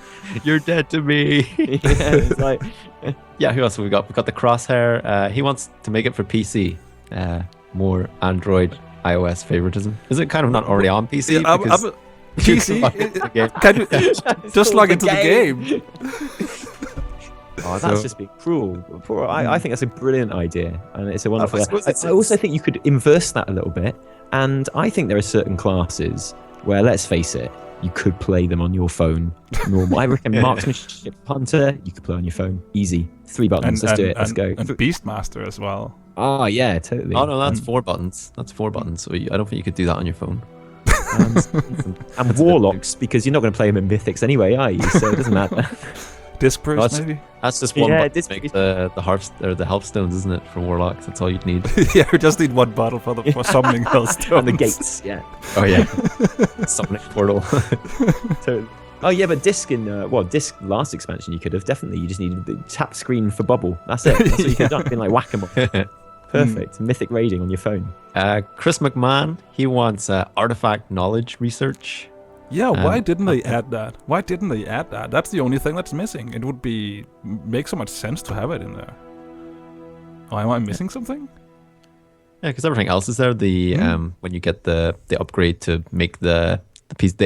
You're dead to me." It's like, yeah. Who else have we got? We got the Crosshair. He wants to make it for PC. More Android, iOS favoritism. Is it kind of not already on PC? Yeah, PC? Can you just log into the game? Oh, that's just being cruel. I think that's a brilliant idea, and it's a wonderful. I also think you could inverse that a little bit, and I think there are certain classes where, let's face it, you could play them on your phone. Normal. I reckon Marksmanship, Hunter, you could play on your phone. Easy. 3 buttons. Let's do it. Let's go. And Beastmaster as well. Oh, yeah, totally. Oh, no, that's 4 buttons. That's 4 buttons. So I don't think you could do that on your phone. And Warlocks, because you're not going to play them in Mythics anyway, are you? So it doesn't matter. Disc burst, maybe? That's just one button to make the Hearthstones, isn't it, for Warlocks? That's all you'd need. Yeah, you just need 1 bottle for summoning Hearthstone. And the gates, yeah. Oh, yeah. Summoning portal. Totally. Oh, yeah, but Disc Disc last expansion you could have, definitely. You just needed the tap screen for bubble. That's it. That's what you could have done, been like whack-a-mole. Perfect. Mythic raiding on your phone. Chris McMahon, he wants artifact knowledge research. Yeah, why didn't they add that? Why didn't they add that? That's the only thing that's missing. It would make so much sense to have it in there. Oh, am I missing something? Yeah, because everything else is there. The when you get the upgrade to make the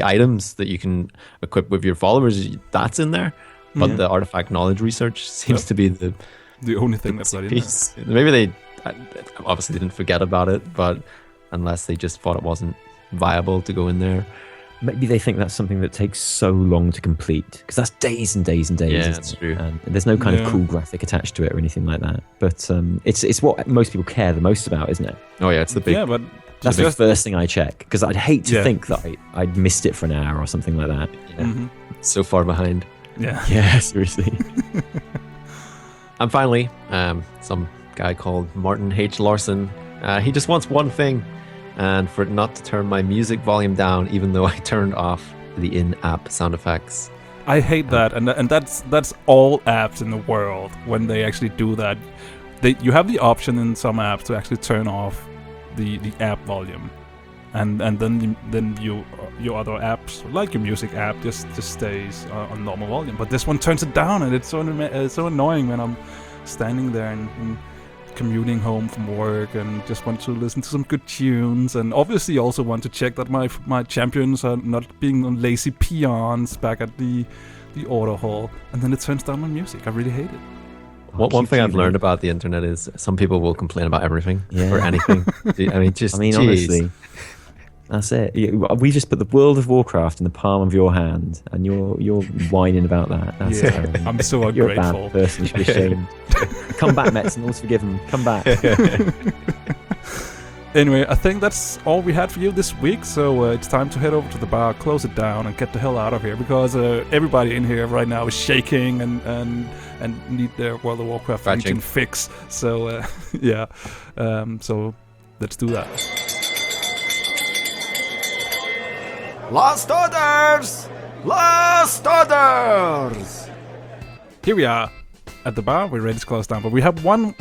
items that you can equip with your followers, that's in there. But the artifact knowledge research seems to be the only thing that's not in there. Maybe they obviously didn't forget about it, but unless they just thought it wasn't viable to go in there. Maybe they think that's something that takes so long to complete, because that's days and days and days. Yeah, that's true. And there's no kind of cool graphic attached to it or anything like that. But it's what most people care the most but isn't it? Oh yeah, it's the big. Yeah, but that's the first thing I check, because I'd hate to think that I'd missed it for an hour or something like that. Yeah. So far behind. Yeah. Yeah, seriously. And finally, some guy called Martin H. Larson. He just wants one thing, and for it not to turn my music volume down, even though I turned off the in-app sound effects. I hate that, and that's all apps in the world when they actually do that. You have the option in some apps to actually turn off the app volume, and then your other apps, like your music app, just stays on normal volume. But this one turns it down, and it's so annoying when I'm standing there and commuting home from work and just want to listen to some good tunes, and obviously also want to check that my champions are not being lazy peons back at the order hall, and then it turns down my music. I really hate it. One thing I've learned about the internet is some people will complain about everything or anything. I mean, honestly, That's it. We just put the world of Warcraft in the palm of your hand, and you're whining about that. That's terrible. I'm so You're a ungrateful. bad person. You should be ashamed. Come back, Metzen. All's forgiven. Come back. Anyway, I think that's all we had for you this week, so it's time to head over to the bar, close it down, and get the hell out of here, because everybody in here right now is shaking and need their World of Warcraft region fix. So, yeah. So, let's do that. Last orders! Last orders! Here we are at the bar. We're ready to close down, but we have one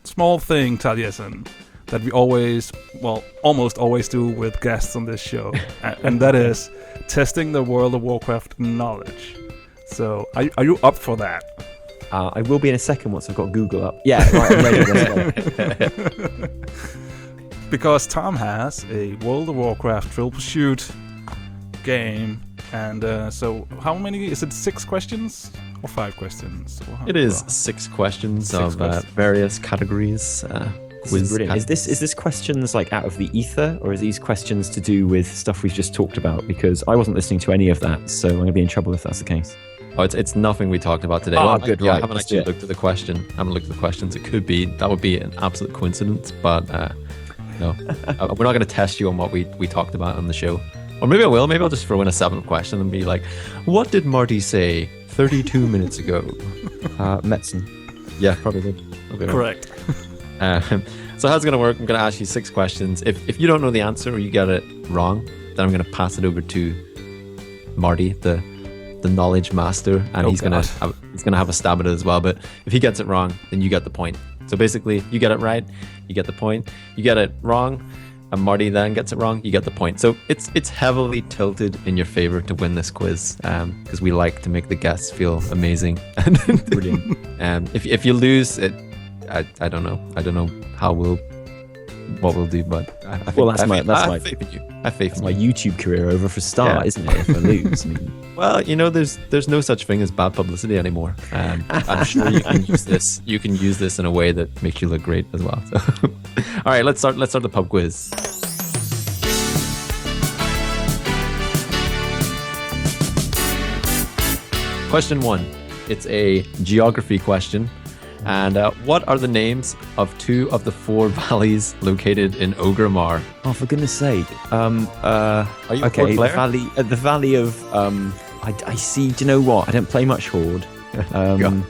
small thing, Taliesin, that we always, well, almost always do with guests on this show, and that is testing the World of Warcraft knowledge. So, are you up for that? I will be in a second once I've got Google up. Yeah, right, I'm ready. Let's go. Because Tom has a World of Warcraft Triple Pursuit game, and so how many? Is it 6 questions or 5 questions? It is 6 questions of various categories. Quiz. Brilliant. Is this questions like out of the ether, or are these questions to do with stuff we've just talked about? Because I wasn't listening to any of that, so I'm going to be in trouble if that's the case. Oh, it's nothing we talked about today. Oh, good, right. I haven't actually looked at the question. I haven't looked at the questions. It could be, that would be an absolute coincidence, but no. We're not going to test you on what we talked about on the show. Or maybe I will. Maybe I'll just throw in a 7th question and be like, what did Marty say 32 minutes ago? Metzen. Yeah, probably would. Okay, correct. So how's it going to work? I'm going to ask you 6 questions. If you don't know the answer or you get it wrong, then I'm going to pass it over to Marty, the knowledge master, and he's going to have a stab at it as well. But if he gets it wrong, then you get the point. So basically, you get it right, you get the point. You get it wrong, and Marty then gets it wrong, you get the point. So it's heavily tilted in your favor to win this quiz, because we like to make the guests feel amazing. Brilliant. If you lose it, I don't know what we'll do, but I faith in you. I faith in my you. YouTube career over for a start, isn't it? If I lose, I mean. Well, there's no such thing as bad publicity anymore. I'm sure you can use this. You can use this in a way that makes you look great as well. So. All right, let's start the pub quiz. Question 1. It's a geography question. And what are the names of 2 of the 4 valleys located in Orgrimmar? Oh, for goodness sake! Are you a Horde player? The valley of I see. Do you know what? I don't play much Horde. The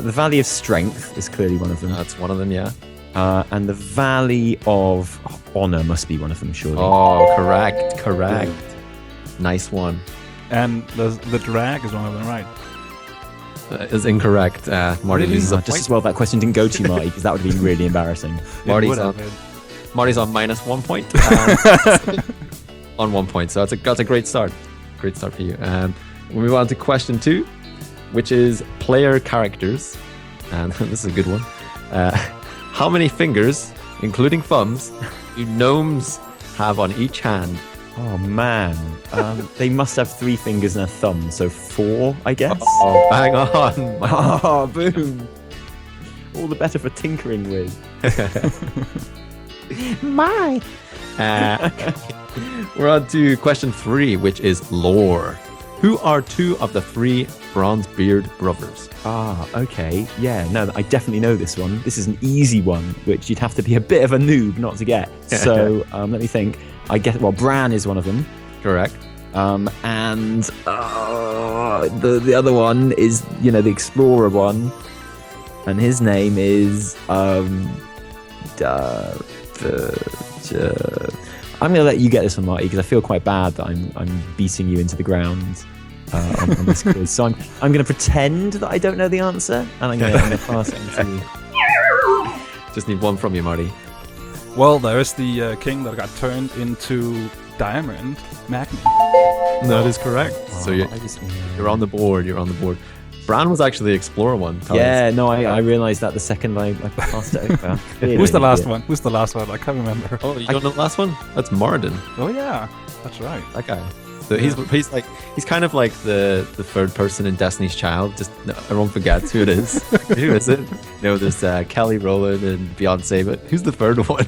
Valley of Strength is clearly one of them. That's one of them, yeah. And the Valley of Honor must be one of them, surely. Oh, correct. Nice one. And the drag is one of them, right? Is incorrect. Marty loses a point. Just as well that question didn't go to you, Marty, because that would have been really embarrassing. Marty's on minus 1 point. On 1 point, so that's a great start. Great start for you. We'll move on to question 2, which is player characters. And this is a good one. How many fingers, including thumbs, do gnomes have on each hand? Oh man, they must have 3 fingers and a thumb, so 4, I guess. Oh, bang on! Oh, boom! All the better for tinkering with. My. We're on to question 3, which is lore. Who are 2 of the 3 Bronzebeard brothers? Ah, okay. Yeah, no, I definitely know this one. This is an easy one, which you'd have to be a bit of a noob not to get. So let me think. I guess, Bran is one of them. Correct. And the other one is, the explorer one. And his name is I'm going to let you get this one, Marty, because I feel quite bad that I'm beating you into the ground on this quiz. So I'm going to pretend that I don't know the answer, and I'm going to pass it on to you. Just need one from you, Marty. Well, there's the king that got turned into diamond, Magni. That is correct. So you're on the board. You're on the board. Bran was actually the explorer one. Yeah, no, I realised that the second I passed it over. Who's the last one? I can't remember. Oh, you don't know the last one? That's Moradin. Oh yeah, that's right. That guy. So he's kind of like the third person in Destiny's Child. Just everyone forgets who it is. Who is it? There's Kelly Rowland and Beyonce, but who's the third one?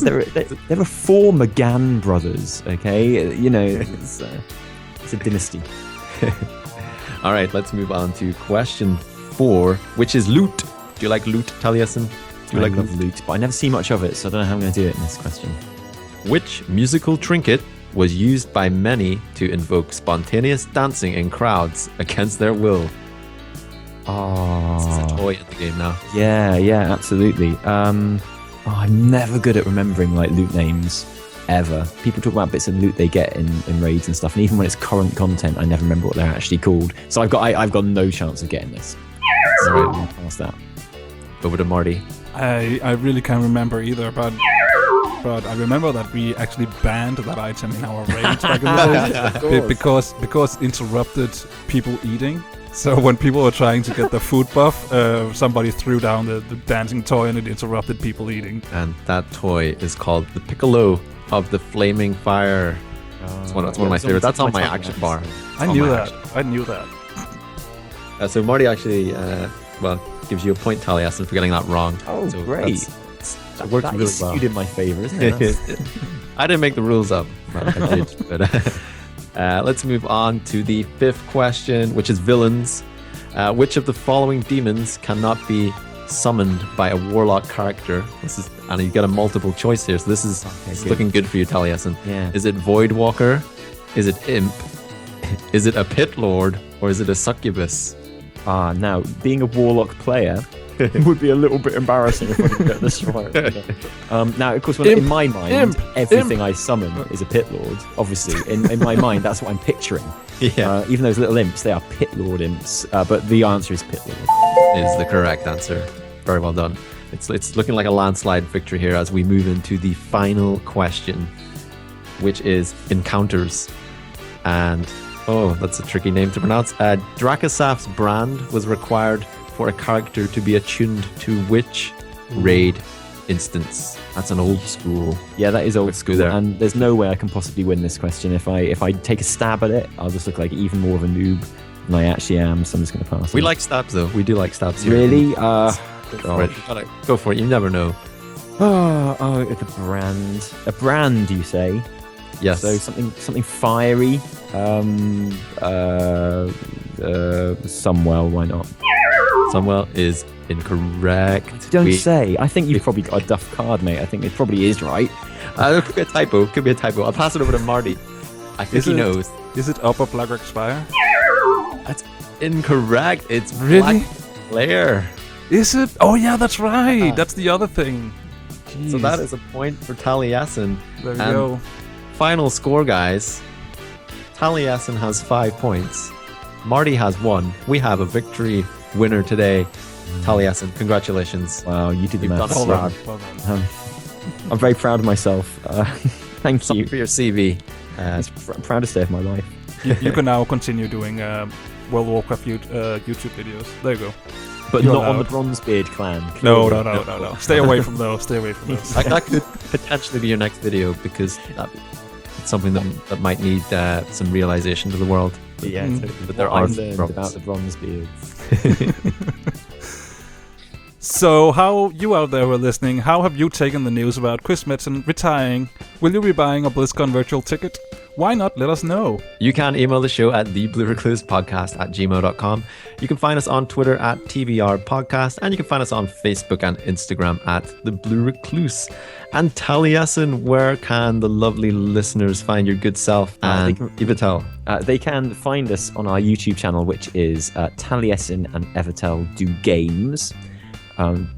there are 4 McGann brothers. Okay, it's a dynasty. All right, let's move on to question 4, which is loot. Do you like loot, Taliesin? Do you like loot? But I never see much of it, so I don't know how I'm going to do it in this question. Which musical trinket was used by many to invoke spontaneous dancing in crowds against their will? This is a toy in the game now. Yeah, absolutely. I'm never good at remembering like loot names ever. People talk about bits of loot they get in raids and stuff, and even when it's current content, I never remember what they're actually called. So I've got no chance of getting this. So we'll pass that. Over to Marty. I really can't remember either, but I remember that we actually banned that item in our raids back in the day because it interrupted people eating. So when people were trying to get the food buff, somebody threw down the dancing toy and it interrupted people eating. And that toy is called the Piccolo of the Flaming Fire. It's one of my favorites. That's on my action bar. I knew that. So Marty actually, gives you a point, Taliesin, for getting that wrong. Oh, so great. That worked really well. Skewed in my favor, isn't it? I didn't make the rules up. Well, I did, but let's move on to the 5th question, which is villains. Which of the following demons cannot be summoned by a warlock character? And you get a multiple choice here, so this is looking good for you, Taliesin. Yeah. Is it Voidwalker? Is it Imp? Is it a Pit Lord? Or is it a Succubus? Now, being a warlock player would be a little bit embarrassing if I didn't get this right. Now, of course, in my mind, everything I summon is a Pit Lord. Obviously, in my mind, that's what I'm picturing. Yeah. Even those little imps, they are Pit Lord imps. But the answer is Pit Lord. Is the correct answer. Very well done. It's looking like a landslide victory here as we move into the final question, which is encounters. And that's a tricky name to pronounce. Drakasaf's brand was required for a character to be attuned to which raid instance? That's an old school. Yeah, that is old school there. And there's no way I can possibly win this question. If I take a stab at it, I'll just look like even more of a noob than I actually am, so I'm just going to pass. We like stabs, though. We do like stabs here. Really? Go for it. You never know. The brand. A brand, you say? Yes. So something fiery. Somewell, why not? Somewell is incorrect. Don't say. I think you've probably got a duff card, mate. I think it probably is right. It could be a typo. I'll pass it over to Marty. I think he knows. Is it Upper Black Spire? That's incorrect. It's really Black Lair. Is it? Oh yeah, that's right. That's the other thing. Jeez. So that is a point for Taliesin. There we go. Final score, guys. Taliesin has 5 points. Marty has 1. We have a victory winner today. Taliesin, congratulations. Wow, you did the maths. Well I'm very proud of myself. Thank you for your CV. It's proudest day of my life. You can now continue doing World of Warcraft YouTube videos. There you go. But not on the Bronzebeard clan. No. Stay away from those. That could potentially be your next video because it's something that might need some realization to the world. Yeah, but there are about the Bronzebeards. So, how you out there were listening? How have you taken the news about Chris Metzen retiring? Will you be buying a BlizzCon virtual ticket? Why not? Let us know. You can email the show at thebluereclusepodcast@gmail.com. You can find us on Twitter at TBR Podcast, and you can find us on Facebook and Instagram at The Blue Recluse. And Taliesin, where can the lovely listeners find your good self and Evitel? They can find us on our YouTube channel, which is Taliesin and Evitel Do Games.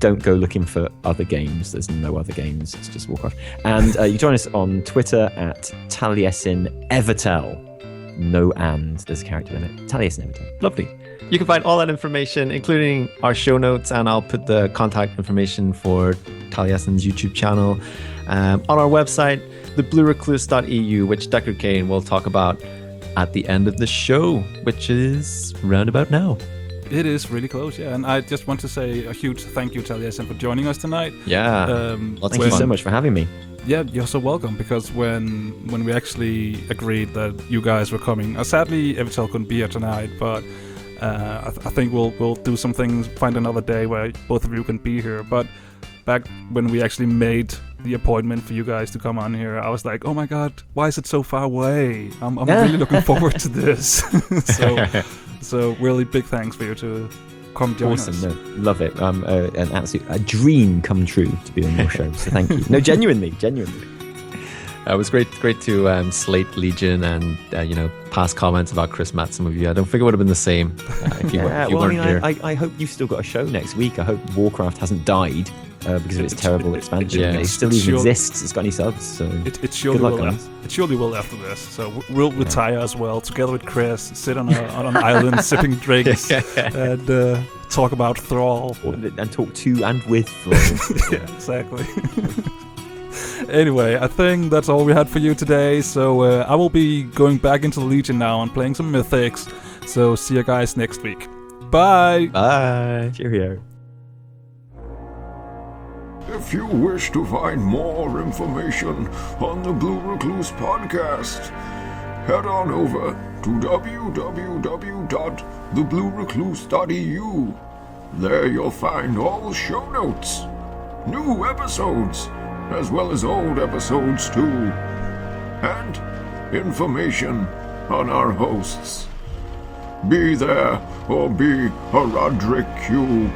Don't go looking for other games. There's no other games. It's just Warcraft. And you join us on Twitter at Taliesin Evitel. No and. There's a character limit. Taliesin Evitel. Lovely. You can find all that information, including our show notes, and I'll put the contact information for Taliesin's YouTube channel on our website, thebluerecluse.eu, which Deckard Kane will talk about at the end of the show, which is round about now. It is really close, yeah. And I just want to say a huge thank you, Taliesin, for joining us tonight. Yeah. Thank you so much for having me. Yeah, you're so welcome, because when we actually agreed that you guys were coming, sadly Evitel couldn't be here tonight, but I think we'll do some things, find another day where both of you can be here. But back when we actually made the appointment for you guys to come on here, I was like, oh my god, why is it so far away? I'm really looking forward to this. so really big thanks for you to come join us. Awesome, no, love it. A dream come true to be on your show. So thank you. No, genuinely. It was great to slate Legion and past comments about Chris Metzen with you. I don't think it would have been the same if you weren't here. I hope you've still got a show next week. I hope Warcraft hasn't died because of its terrible expansion. Yeah. It still even exists. It's got any subs. So it surely good luck, will. guys. It surely will after this. So we'll retire as well, together with Chris, sit on an island sipping drinks and talk about Thrall. And talk to and with Thrall. Yeah, exactly. Anyway, I think that's all we had for you today. So I will be going back into the Legion now and playing some Mythics. So see you guys next week. Bye. Bye. Cheerio. If you wish to find more information on the Blue Recluse podcast, head on over to www.thebluerecluse.eu. There you'll find all show notes, new episodes, as well as old episodes too, and information on our hosts. Be there or be a Roderick Q.